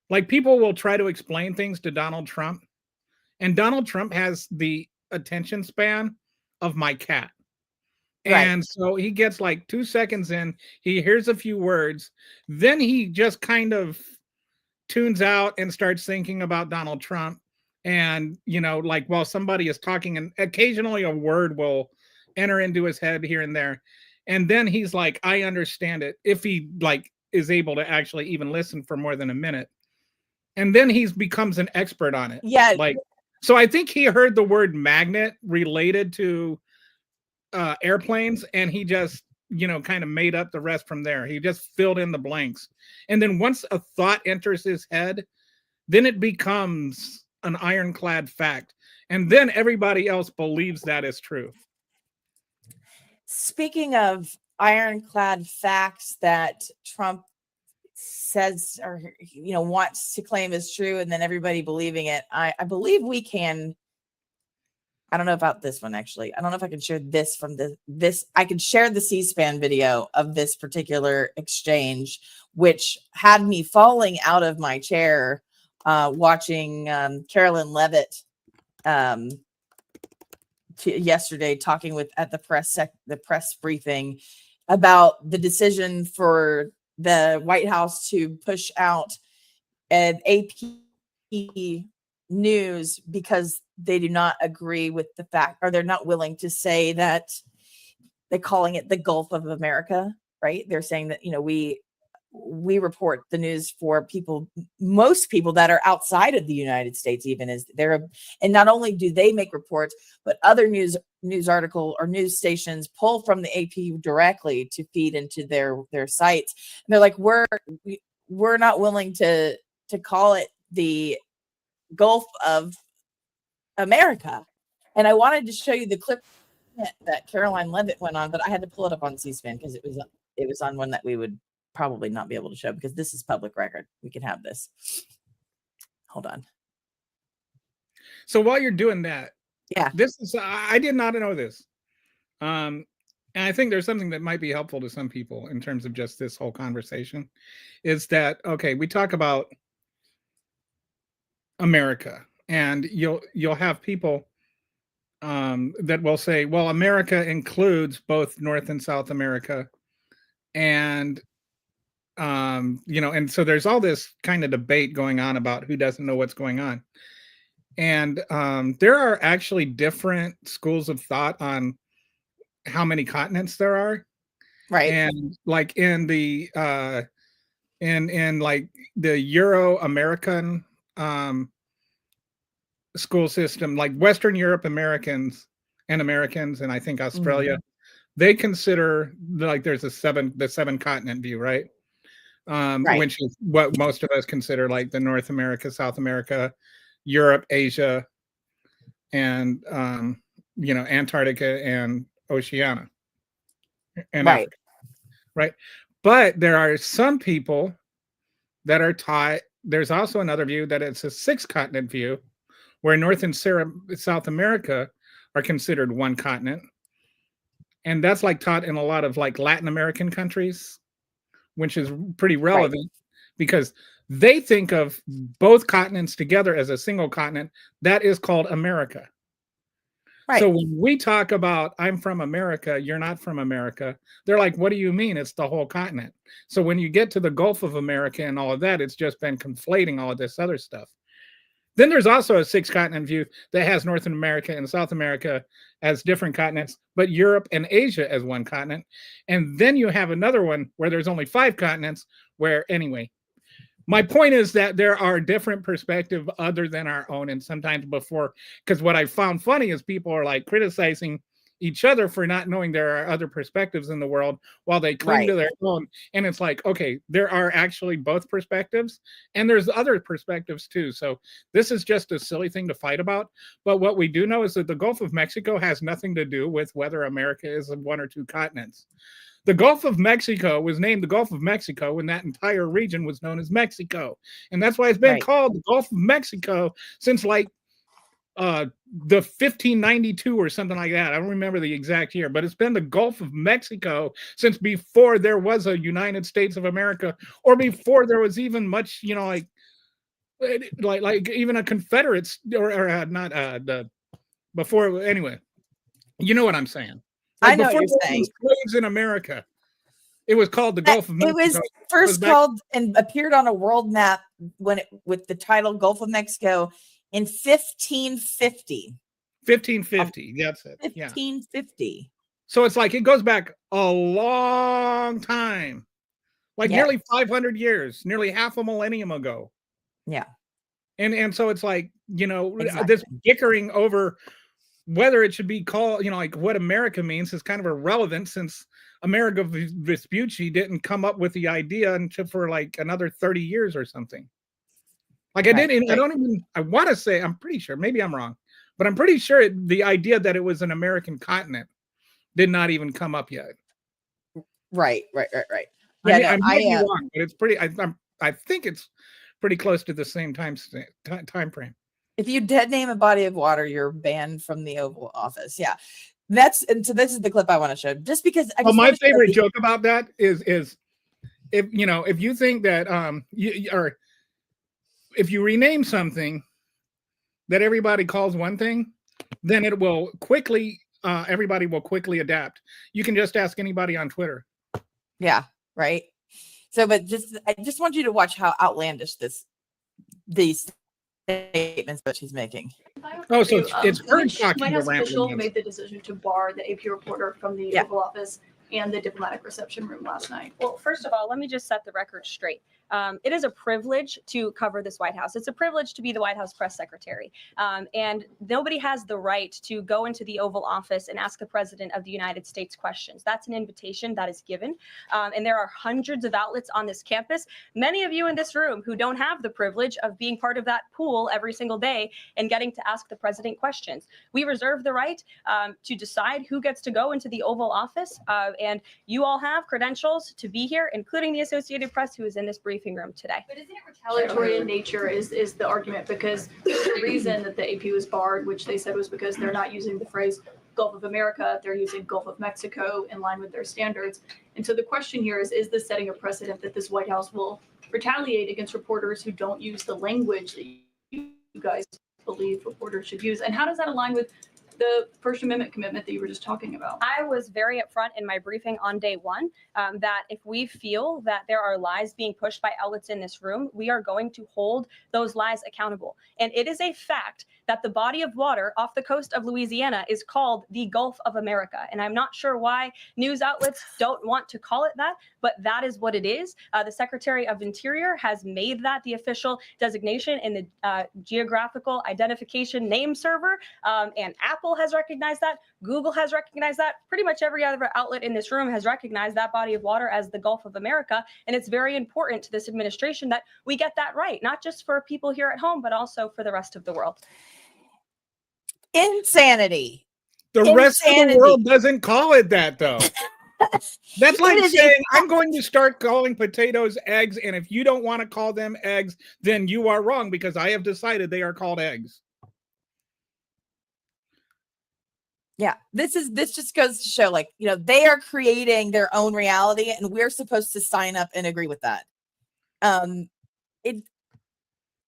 Speaker 2: like, people will try to explain things to Donald Trump, and Donald Trump has the attention span of my cat. And right. So he gets like 2 seconds in, he hears a few words, then he just kind of tunes out and starts thinking about Donald Trump. And, like, while somebody is talking, and occasionally a word will enter into his head here and there. And then he's like, I understand it. If he like is able to actually even listen for more than a minute. And then he becomes an expert on it.
Speaker 3: Yeah.
Speaker 2: Like, so I think he heard the word magnet related to airplanes, and he just, you know, kind of made up the rest from there. He just filled in the blanks. And then once a thought enters his head, then it becomes an ironclad fact. And then everybody else believes that is true.
Speaker 3: Speaking of ironclad facts that Trump says, or, you know, wants to claim is true, and then everybody believing it, I believe we can. I don't know about this one, actually. I don't know if I can share this from this. I can share the C-SPAN video of this particular exchange, which had me falling out of my chair watching Carolyn Levitt yesterday talking at the press briefing about the decision for the White House to push out an AP news because they do not agree with the fact, or they're not willing to say that they're calling it the Gulf of America, right? They're saying that, you know, we report the news for most people that are outside of the United States, even as and not only do they make reports, but other news article or news stations pull from the AP directly to feed into their sites. And they're like, we're not willing to call it the Gulf of America. And I wanted to show you the clip that Caroline Levitt went on, but I had to pull it up on C-SPAN because it was on one that we would probably not be able to show because this is public record. We can have this. Hold on.
Speaker 2: So while you're doing that,
Speaker 3: yeah,
Speaker 2: this is, I did not know this. And I think there's something that might be helpful to some people in terms of just this whole conversation is that, okay, we talk about America, and you'll have people that will say, well, America includes both North and South America. And you know, and so there's all this kind of debate going on about who doesn't know what's going on. And there are actually different schools of thought on how many continents there are.
Speaker 3: Right.
Speaker 2: And like in the in like the Euro-American school system, like Western Europe Americans, and I think Australia, they consider like there's the seven continent view, right? Right. Which is what most of us consider like the North America, South America, Europe, Asia, and you know, Antarctica and Oceania and
Speaker 3: right.
Speaker 2: Africa, right? But there are some people that are taught, there's also another view that it's a 6-continent view where North and South America are considered one continent. And that's like taught in a lot of like Latin American countries, which is pretty relevant because they think of both continents together as a single continent. That is called America. Right. So when we talk about I'm from America, you're not from America, they're like, what do you mean? It's the whole continent. So when you get to the Gulf of America and all of that, it's just been conflating all of this other stuff. Then there's also a 6-continent view that has North America and South America as different continents, but Europe and Asia as one continent. And then you have another one where there's only 5 continents where, anyway, my point is that there are different perspectives other than our own. And sometimes because what I found funny is people are like criticizing each other for not knowing there are other perspectives in the world while they cling to their own. And it's like, okay, there are actually both perspectives and there's other perspectives too. So this is just a silly thing to fight about. But what we do know is that the Gulf of Mexico has nothing to do with whether America is 1 or 2 continents. The Gulf of Mexico was named the Gulf of Mexico when that entire region was known as Mexico. And that's why it's been called the Gulf of Mexico since like the 1592 or something like that. I don't remember the exact year, but it's been the Gulf of Mexico since before there was a United States of America, or before there was even much, you know, like even a Confederates or not the before. Anyway, you know what I'm saying. Like
Speaker 3: I know what you're saying.
Speaker 2: Slaves in America, it was called the Gulf of Mexico.
Speaker 3: It was first called and appeared on a world map with the title Gulf of Mexico in 1550.
Speaker 2: 1550, that's it.
Speaker 3: 1550.
Speaker 2: So it's like it goes back a long time, like
Speaker 3: Yeah.
Speaker 2: nearly 500 years, nearly half a millennium ago.
Speaker 3: Yeah.
Speaker 2: And so it's like, you know, this
Speaker 3: Exactly.
Speaker 2: bickering over whether it should be called, you know, like what America means is kind of irrelevant since Amerigo Vespucci didn't come up with the idea until for like another 30 years or something. Like I
Speaker 3: Right,
Speaker 2: didn't, I
Speaker 3: right.
Speaker 2: don't even, I want to say, I'm pretty sure, maybe I'm wrong, but I'm pretty sure the idea that it was an American continent did not even come up yet.
Speaker 3: Right. Yeah,
Speaker 2: I
Speaker 3: no,
Speaker 2: might be wrong, but it's pretty, I think it's pretty close to the same time frame.
Speaker 3: if you dead name a body of water, you're banned from the Oval Office. Yeah. And so this is the clip I want to show. Just because I
Speaker 2: Well,
Speaker 3: just
Speaker 2: my
Speaker 3: want to show
Speaker 2: favorite
Speaker 3: the-
Speaker 2: joke about that is if you know, if you think that or if you rename something that everybody calls one thing, then it will quickly everybody will quickly adapt. You can just ask anybody on Twitter.
Speaker 3: Yeah, right. So, but I just want you to watch how outlandish these statements that she's making.
Speaker 2: Oh, so it's her
Speaker 4: Which
Speaker 2: talking
Speaker 4: White
Speaker 2: to
Speaker 4: House official
Speaker 2: rambling.
Speaker 4: made the decision to bar the AP reporter from the
Speaker 3: Yeah.
Speaker 4: Oval Office and the diplomatic reception room last night?
Speaker 5: Well, first of all, let me just set the record straight. It is a privilege to cover this White House. It's a privilege to be the White House press secretary. And nobody has the right to go into the Oval Office and ask the president of the United States questions. That's an invitation that is given. And there are hundreds of outlets on this campus. Many of you in this room who don't have the privilege of being part of that pool every single day and getting to ask the president questions. We reserve the right to decide who gets to go into the Oval Office. And you all have credentials to be here, including the Associated Press, who is in this briefing room today.
Speaker 4: But isn't it retaliatory in nature is the argument, because the reason that the AP was barred, which they said was because they're not using the phrase Gulf of America, they're using Gulf of Mexico in line with their standards. And so the question here is this setting a precedent that this White House will retaliate against reporters who don't use the language that you guys believe reporters should use? And how does that align with the First Amendment commitment that you were just talking about?
Speaker 5: I was very upfront in my briefing on day one that if we feel that there are lies being pushed by outlets in this room, we are going to hold those lies accountable. And it is a fact that the body of water off the coast of Louisiana is called the Gulf of America. And I'm not sure why news outlets don't want to call it that, but that is what it is. The Secretary of Interior has made that the official designation in the geographical identification name server, and Apple has recognized that. Google has recognized that. Pretty much every other outlet in this room has recognized that body of water as the Gulf of America. And it's very important to this administration that we get that right, not just for people here at home, but also for the rest of the world.
Speaker 3: Insanity.
Speaker 2: The rest of the world doesn't call it that, though. That's like saying, I'm going to start calling potatoes eggs, and if you don't want to call them eggs, then you are wrong because I have decided they are called eggs.
Speaker 3: Yeah, this just goes to show, like, you know, they are creating their own reality, and we're supposed to sign up and agree with that.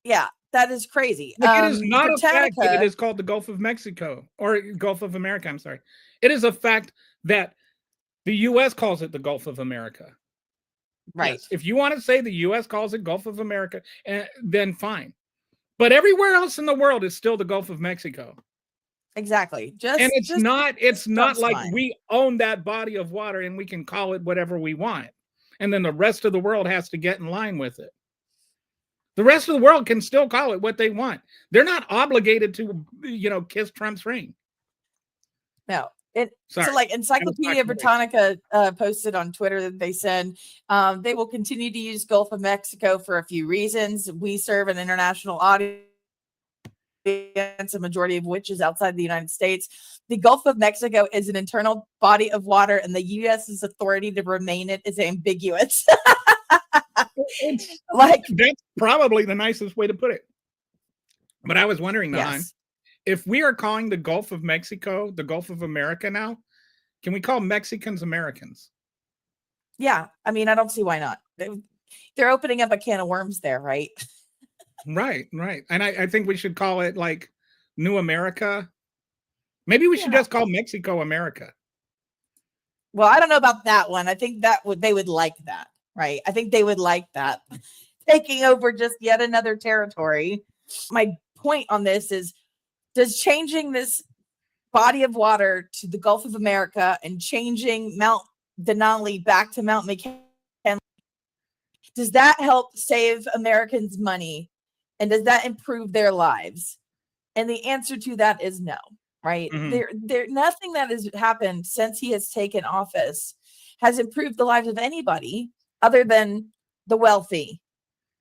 Speaker 3: Yeah, that is crazy.
Speaker 2: Like, it is not a fact that it is called the Gulf of Mexico or Gulf of America. I'm sorry. It is a fact that the U.S. calls it the Gulf of America.
Speaker 3: Right.
Speaker 2: Yes, if you want to say the U.S. calls it Gulf of America, then fine. But everywhere else in the world is still the Gulf of Mexico.
Speaker 3: Exactly.
Speaker 2: And it's not like we own that body of water and we can call it whatever we want. And then the rest of the world has to get in line with it. The rest of the world can still call it what they want. They're not obligated to, you know, kiss Trump's ring.
Speaker 3: No. So like Encyclopedia Britannica posted on Twitter that they said they will continue to use Gulf of Mexico for a few reasons. We serve an international audience, a majority of which is outside the United States. The Gulf of Mexico is an internal body of water, and the U.S.'s authority to remain it is ambiguous.
Speaker 2: Like, that's probably the nicest way to put it. But I was wondering,
Speaker 3: yes.
Speaker 2: If we are calling the Gulf of Mexico the Gulf of America now, can we call Mexicans Americans?
Speaker 3: Yeah, I mean, I don't see why not. They're opening up a can of worms there, right?
Speaker 2: Right. And I think we should call it like New America. Maybe we should just call Mexico America.
Speaker 3: Well, I don't know about that one. I think they would like that, right? I think they would like that. Taking over just yet another territory. My point on this is, does changing this body of water to the Gulf of America and changing Mount Denali back to Mount McKinley, does that help save Americans money? And does that improve their lives? And the answer to that is no, right? There nothing that has happened since he has taken office has improved the lives of anybody other than the wealthy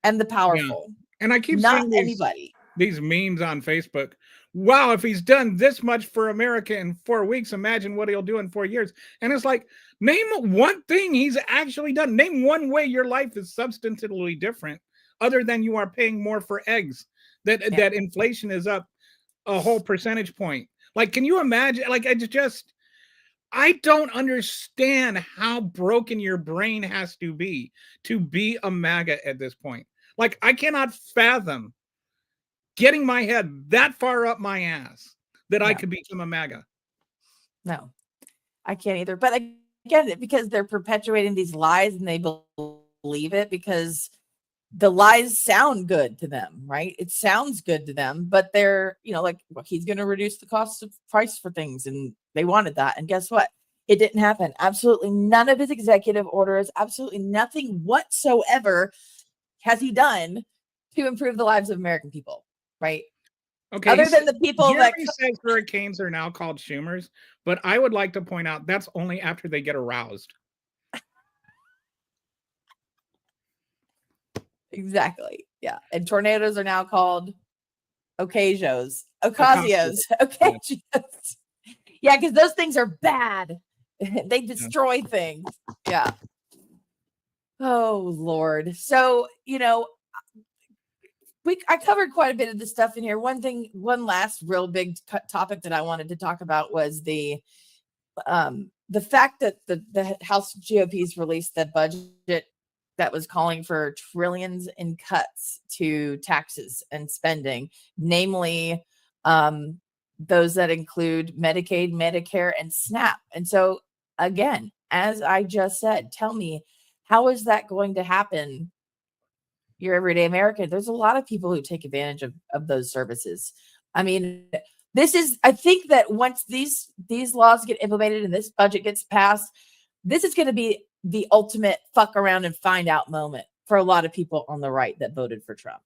Speaker 3: and the powerful.
Speaker 2: And I keep
Speaker 3: not
Speaker 2: seeing
Speaker 3: anybody.
Speaker 2: These memes on Facebook. Wow, if he's done this much for America in 4 weeks, imagine what he'll do in 4 years. And it's like, name one thing he's actually done. Name one way your life is substantively different, other than you are paying more for eggs. That inflation is up a whole percentage point. Like, can you imagine? Like, I don't understand how broken your brain has to be a MAGA at this point. Like, I cannot fathom getting my head that far up my ass that I could become a MAGA.
Speaker 3: No, I can't either. But I get it, because they're perpetuating these lies and they believe it because the lies sound good to them, right? It sounds good to them, but they're, like, well, he's going to reduce the cost of price for things. And they wanted that. And guess what? It didn't happen. Absolutely none of his executive orders, absolutely nothing whatsoever has he done to improve the lives of American people, right?
Speaker 2: Okay.
Speaker 3: Other than the people
Speaker 2: Jeremy says hurricanes are now called Schumers, but I would like to point out that's only after they get aroused.
Speaker 3: Exactly. Yeah. And tornadoes are now called occasions. Yeah, because those things are bad. They destroy things. Yeah. Oh, Lord. So, I covered quite a bit of this stuff in here. One last real big topic that I wanted to talk about was the fact that the House GOP's released that budget that was calling for trillions in cuts to taxes and spending, namely those that include Medicaid, Medicare, and SNAP. And so, again, as I just said, tell me, how is that going to happen? Your everyday American. There's a lot of people who take advantage of those services. I mean, I think that once these laws get implemented and this budget gets passed, this is going to be the ultimate fuck around and find out moment for a lot of people on the right that voted for Trump.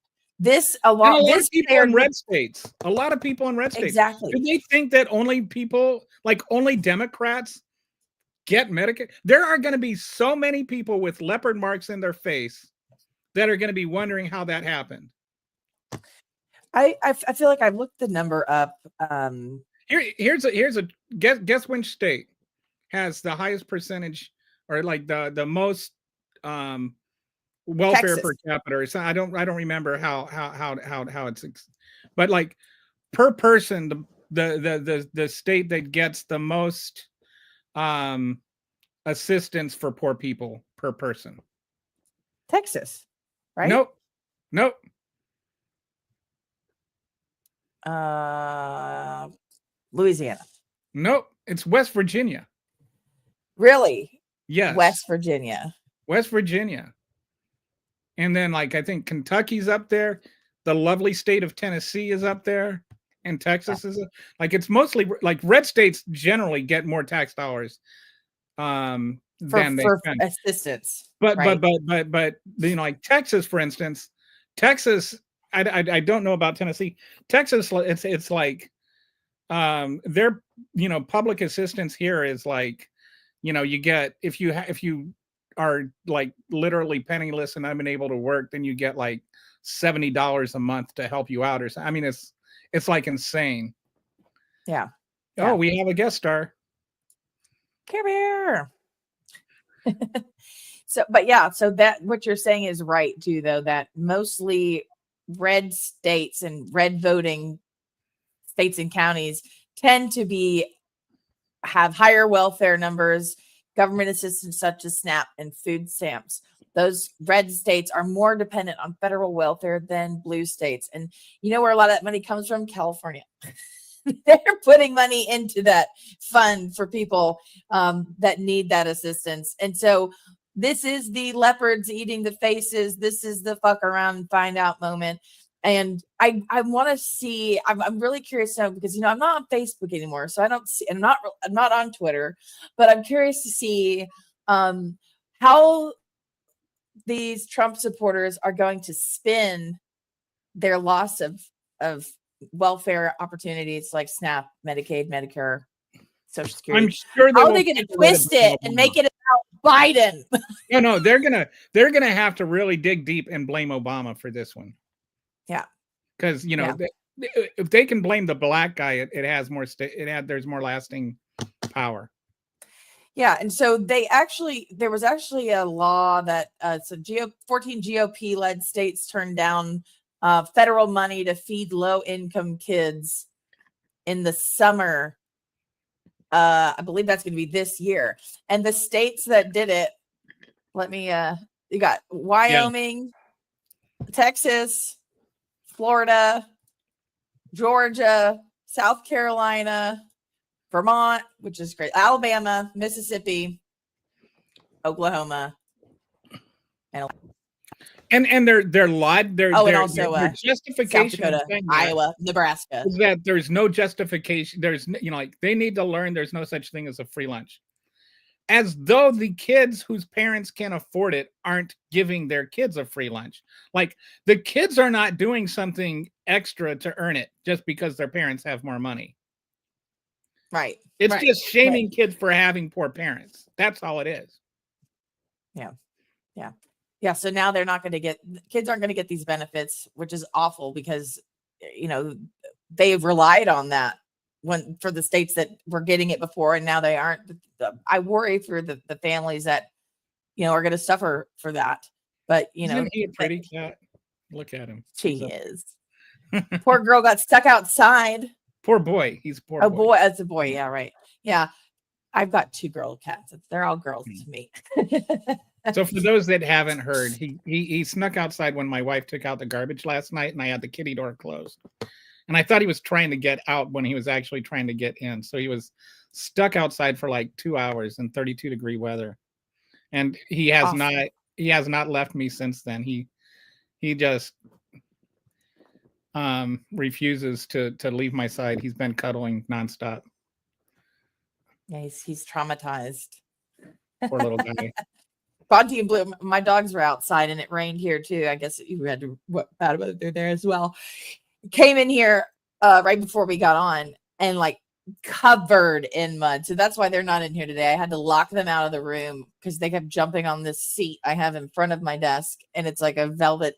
Speaker 3: A lot of people
Speaker 2: in red states. A lot of people in red states.
Speaker 3: Exactly.
Speaker 2: Do they think that only Democrats get Medicare? There are going to be so many people with leopard marks in their face that are going to be wondering how that happened.
Speaker 3: I feel like I looked the number up.
Speaker 2: Here's a guess which state has the highest percentage, or like the most welfare
Speaker 3: Texas.
Speaker 2: per capita. So I don't remember how it's, but like per person, the state that gets the most assistance for poor people per person.
Speaker 3: Texas, right?
Speaker 2: Nope.
Speaker 3: Louisiana.
Speaker 2: Nope. It's West Virginia.
Speaker 3: Really?
Speaker 2: Yes.
Speaker 3: West Virginia.
Speaker 2: And then, like, I think Kentucky's up there. The lovely state of Tennessee is up there. And Texas is like, it's mostly like red states generally get more tax dollars than they spend.
Speaker 3: Assistance.
Speaker 2: But
Speaker 3: right?
Speaker 2: but like Texas, for instance, I don't know about Tennessee. Texas, it's like their public assistance here is like, you get, if you are like literally penniless and unable to work, then you get like $70 a month to help you out or something. I mean, it's like insane.
Speaker 3: Yeah.
Speaker 2: Oh, we have a guest star.
Speaker 3: Come here. So that what you're saying is right too, though, that mostly red states and red voting states and counties tend to have higher welfare numbers, government assistance such as SNAP and food stamps. Those red states are more dependent on federal welfare than blue states. And you know where a lot of that money comes from? California. They're putting money into that fund for people that need that assistance. And so this is the leopards eating the faces. This is the fuck around and find out moment. And I want to see. I'm really curious now because I'm not on Facebook anymore, so I don't see. And I'm not on Twitter, but I'm curious to see how these Trump supporters are going to spin their loss of welfare opportunities like SNAP, Medicaid, Medicare, Social Security.
Speaker 2: I'm sure
Speaker 3: How are they going to twist it and make it about Biden?
Speaker 2: No, they're gonna have to really dig deep and blame Obama for this one.
Speaker 3: Yeah,
Speaker 2: because
Speaker 3: Yeah.
Speaker 2: if they can blame the black guy, there's more lasting power.
Speaker 3: Yeah, and so there was actually a law that 14 GOP-led states turned down federal money to feed low-income kids in the summer. I believe that's going to be this year. And the states that did it, you got Wyoming, Texas, Florida, Georgia, South Carolina, Vermont, which is great, Alabama, Mississippi, Oklahoma,
Speaker 2: and their justification,
Speaker 3: South Dakota, Iowa, Nebraska,
Speaker 2: is that there's no justification. There's they need to learn there's no such thing as a free lunch, as though the kids whose parents can't afford it aren't giving their kids a free lunch. Like the kids are not doing something extra to earn it just because their parents have more money.
Speaker 3: Right.
Speaker 2: It's just shaming kids for having poor parents. That's all it is.
Speaker 3: Yeah. So now kids aren't going to get these benefits, which is awful because, they've relied on that for the states that were getting it before, and now they aren't. I worry for the families that, are going to suffer for that. But,
Speaker 2: Isn't he a pretty cat? Look at him.
Speaker 3: She is. Poor girl got stuck outside.
Speaker 2: Poor boy. He's a poor boy.
Speaker 3: Boy. That's a boy. Yeah, right. Yeah. I've got 2 girl cats. They're all girls to me.
Speaker 2: So for those that haven't heard, he snuck outside when my wife took out the garbage last night, and I had the kitty door closed. And I thought he was trying to get out when he was actually trying to get in. So he was stuck outside for like 2 hours in 32-degree weather. And he has not left me since then. He just refuses to leave my side. He's been cuddling nonstop.
Speaker 3: Yeah, he's traumatized.
Speaker 2: Poor little guy.
Speaker 3: Bonty and Blue, my dogs were outside and it rained here too. I guess you had bad weather there as well. Came in here right before we got on and like covered in mud. So that's why they're not in here today. I had to lock them out of the room because they kept jumping on this seat I have in front of my desk, and it's like a velvet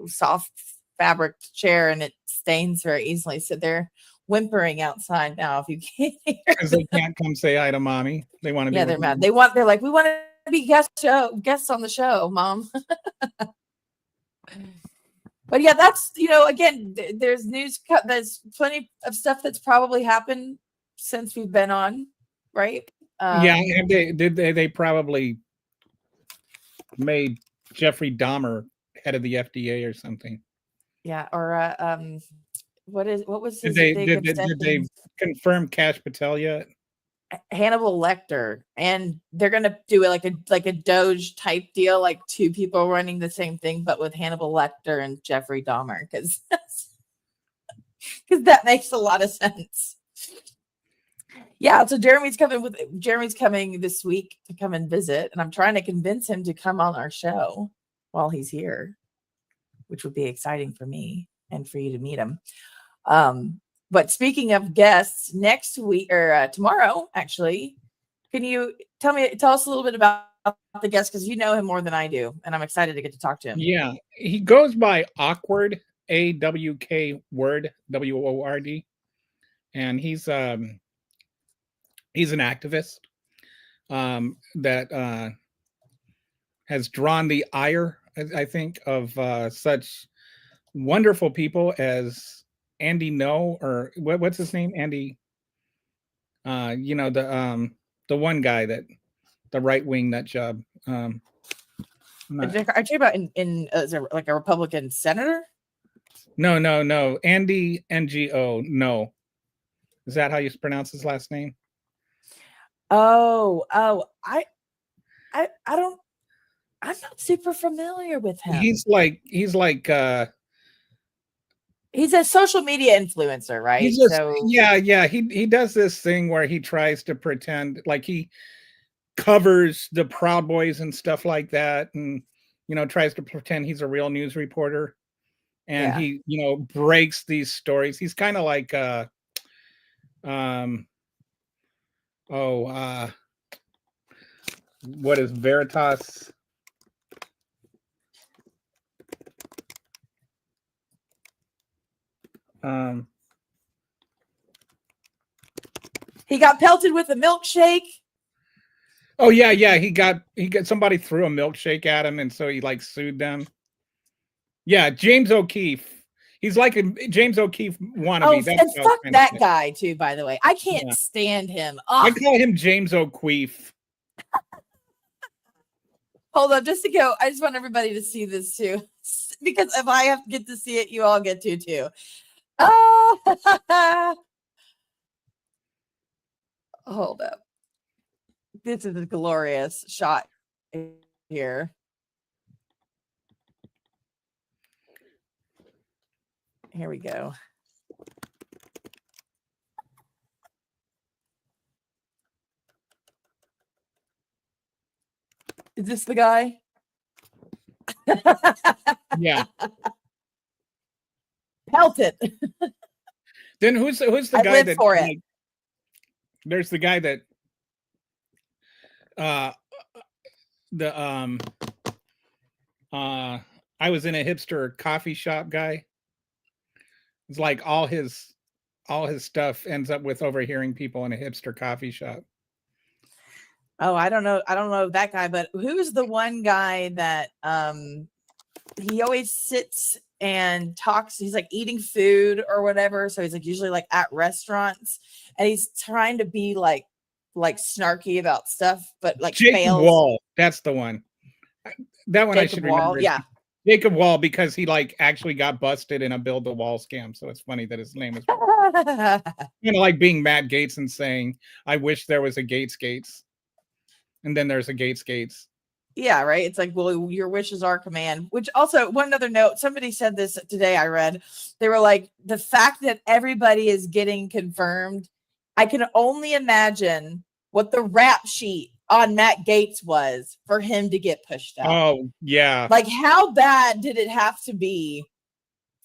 Speaker 3: soft fabric chair, and it stains very easily. So they're whimpering outside now. If you can't hear,
Speaker 2: because they can't come say hi to mommy. They want to be.
Speaker 3: Yeah, they're mad. They're like, we want to be guests on the show, Mom. But yeah, that's again, there's news. There's plenty of stuff that's probably happened since we've been on, right?
Speaker 2: Yeah, and they probably made Jeffrey Dahmer head of the FDA or something.
Speaker 3: Yeah, or what was his
Speaker 2: did they confirm Kash Patel yet?
Speaker 3: Hannibal Lecter, and they're gonna do it like a Doge type deal, like 2 people running the same thing, but with Hannibal Lecter and Jeffrey Dahmer, because that makes a lot of sense. Yeah, so Jeremy's coming this week to come and visit, and I'm trying to convince him to come on our show while he's here, which would be exciting for me and for you to meet him. But speaking of guests, next week or tomorrow, actually, can you tell us a little bit about the guest, because you know him more than I do, and I'm excited to get to talk to him.
Speaker 2: Yeah, he goes by Awkward, AWK Word, WORD, and he's an activist that has drawn the ire, I think, of such wonderful people as Andy or what's his name? Andy, the one guy that the right wing nut job.
Speaker 3: Are you talking about in is there like a Republican senator?
Speaker 2: No. Andy NGO. No. Is that how you pronounce his last name?
Speaker 3: I don't. I'm not super familiar with him.
Speaker 2: He's like
Speaker 3: He's a social media influencer, right?
Speaker 2: he's just yeah. He does this thing where he tries to pretend like he covers the Proud Boys and stuff like that, and tries to pretend he's a real news reporter, and
Speaker 3: Yeah.
Speaker 2: he breaks these stories. He's kind of like what is Veritas?
Speaker 3: He got pelted with a milkshake.
Speaker 2: Oh yeah, he got somebody threw a milkshake at him, and so he like sued them. Yeah, James O'Keefe. He's like a James O'Keefe wannabe.
Speaker 3: Oh,
Speaker 2: That's
Speaker 3: and fuck that guy too, by the way. I can't stand him.
Speaker 2: I
Speaker 3: Ugh.
Speaker 2: call him James O'Keefe.
Speaker 3: Hold on, just to go. I just want everybody to see this too. Because if I get to see it, you all get to too. Oh, hold up. This is a glorious shot here. Here we go. Is this the guy?
Speaker 2: Yeah.
Speaker 3: Pelted.
Speaker 2: Then who's the
Speaker 3: I
Speaker 2: guy
Speaker 3: live
Speaker 2: that
Speaker 3: for it.
Speaker 2: like, there's the guy that I was in a hipster coffee shop guy. It's like all his stuff ends up with overhearing people in a hipster coffee shop.
Speaker 3: Oh, I don't know that guy, but who's the one guy that he always sits and talks? He's like eating food or whatever, so he's like usually like at restaurants, and he's trying to be like snarky about stuff, but like
Speaker 2: Jacob
Speaker 3: fails.
Speaker 2: Wall, that's the one. That one
Speaker 3: Jacob
Speaker 2: I should
Speaker 3: Wall,
Speaker 2: remember.
Speaker 3: yeah.
Speaker 2: Jacob Wall, because he like actually got busted in a build the wall scam. So it's funny that his name is like being Matt Gaetz and saying, "I wish there was a Gates," and then there's a Gates.
Speaker 3: Yeah, right. It's like, well, your wishes are command. Which also, one other note, somebody said this today. I read, they were like, the fact that everybody is getting confirmed, I can only imagine what the rap sheet on Matt Gaetz was for him to get pushed out.
Speaker 2: Oh yeah.
Speaker 3: Like, how bad did it have to be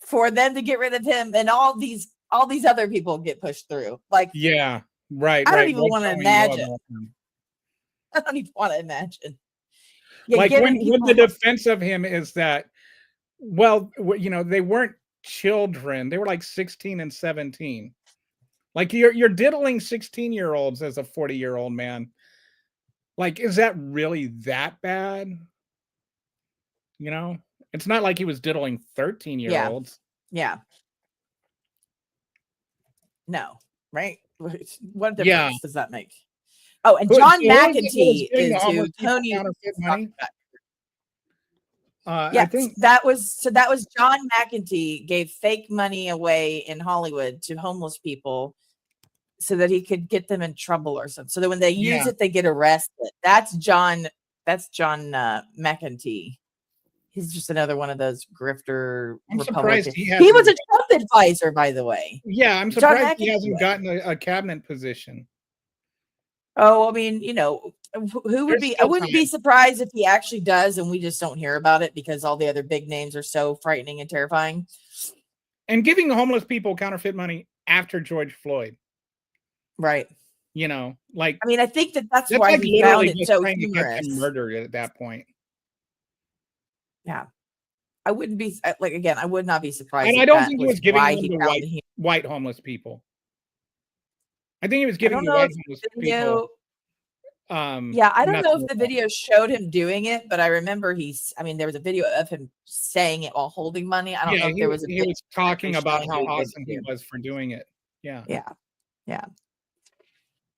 Speaker 3: for them to get rid of him and all these other people get pushed through? Like,
Speaker 2: yeah, right.
Speaker 3: I don't even want to imagine. I don't even want to imagine. Yeah,
Speaker 2: like when the defense of him is that, well, they weren't children. They were like 16 and 17. Like you're diddling 16-year-olds as a 40-year-old man. Like, is that really that bad? It's not like he was diddling 13-year-olds.
Speaker 3: Yeah. No, right? What difference does that make? Oh, and John McEntee is who Tony. I think that was John McEntee gave fake money away in Hollywood to homeless people so that he could get them in trouble or something. So that when they use it, they get arrested. That's John McEntee. He's just another one of those grifter Republicans. He was a Trump advisor, by the way.
Speaker 2: Yeah, I'm surprised he hasn't gotten a cabinet position.
Speaker 3: Oh, I mean, who would be? I wouldn't be surprised if he actually does, and we just don't hear about it because all the other big names are so frightening and terrifying.
Speaker 2: And giving homeless people counterfeit money after George Floyd,
Speaker 3: right?
Speaker 2: Like,
Speaker 3: I mean, I think that's why like he found it so humorous.
Speaker 2: Murdered at that point.
Speaker 3: Yeah, I wouldn't be like, again, I would not be surprised.
Speaker 2: And I don't think he was giving them to white homeless people. I think he was giving the white homeless people.
Speaker 3: Yeah, I don't know if the video showed him doing it, but I remember there was a video of him saying it while holding money. I don't know if there was.
Speaker 2: He was talking about how awesome he was for doing it. Yeah.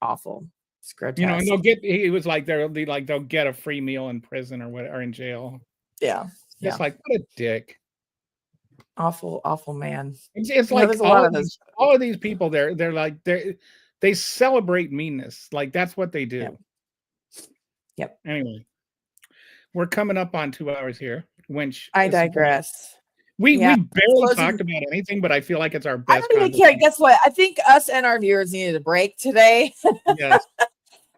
Speaker 2: Awful. It's grotesque.
Speaker 3: And
Speaker 2: he was like they'll get a free meal in prison or in jail.
Speaker 3: Yeah.
Speaker 2: Just like, what a dick.
Speaker 3: Awful man.
Speaker 2: It's like all of these people they're like they celebrate meanness. Like that's what they do.
Speaker 3: Yep.
Speaker 2: Anyway. we're coming up on 2 hours here. Winch.
Speaker 3: I digress.
Speaker 2: We
Speaker 3: Yeah,
Speaker 2: barely
Speaker 3: closing-
Speaker 2: talked about anything, but I feel like it's our
Speaker 3: I
Speaker 2: best.
Speaker 3: don't even care. Guess what? I think us and our viewers needed a break today.
Speaker 2: Yes.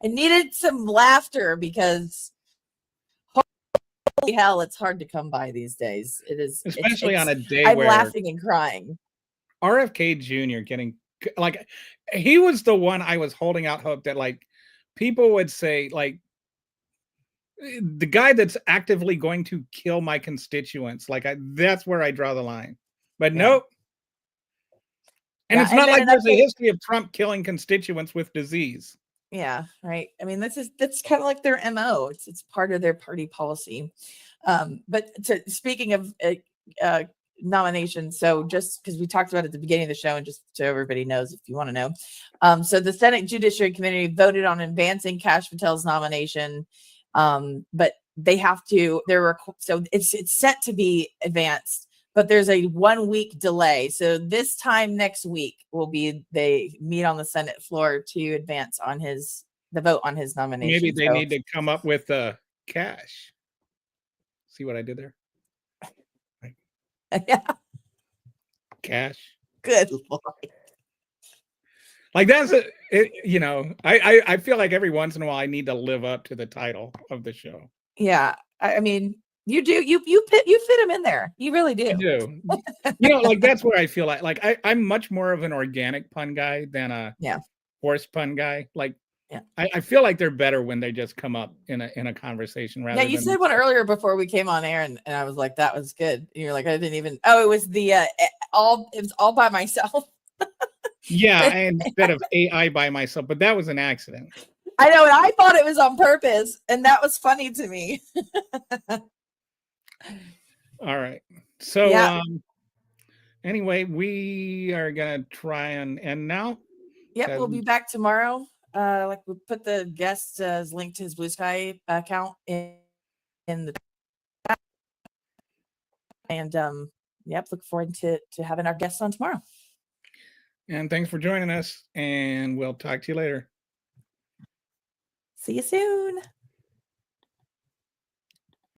Speaker 3: I needed some laughter because holy hell, it's hard to come by these days. It is,
Speaker 2: Especially on a day
Speaker 3: I'm
Speaker 2: where
Speaker 3: laughing and crying.
Speaker 2: RFK Jr. getting like, he was the one I was holding out hope that like people would say like, the guy that's actively going to kill my constituents, like that's where I draw the line. But nope. And it's not like there's a history of Trump killing constituents with disease.
Speaker 3: Yeah, right. I mean, that's kind of like their MO. It's part of their party policy. But speaking of nominations, so just because we talked about it at the beginning of the show, and just so everybody knows, if you want to know, so the Senate Judiciary Committee voted on advancing Kash Patel's nomination, but they have to. So it's set to be advanced. But there's a 1 week delay. So this time next week they meet on the Senate floor to advance on the vote on his nomination.
Speaker 2: Maybe they need to come up with cash. See what I did there?
Speaker 3: Yeah.
Speaker 2: Cash.
Speaker 3: Good Lord.
Speaker 2: Like that's I feel like every once in a while I need to live up to the title of the show.
Speaker 3: Yeah. I mean, you do. You fit him in there. You really do.
Speaker 2: I do. Like that's where I feel like I'm much more of an organic pun guy than a forced pun guy. Like I feel like they're better when they just come up in a conversation rather
Speaker 3: you said one earlier before we came on air, and I was like, that was good. And you're like, I didn't even it was it was all by myself.
Speaker 2: Yeah, instead of AI by myself, but that was an accident.
Speaker 3: I know, and I thought it was on purpose, and that was funny to me.
Speaker 2: All right. So anyway, we are gonna try and end now.
Speaker 3: Yep, we'll be back tomorrow. Like we put the guest link to his Blue Sky account in the chat. And look forward to having our guests on tomorrow.
Speaker 2: And thanks for joining us, and we'll talk to you later.
Speaker 3: See you soon.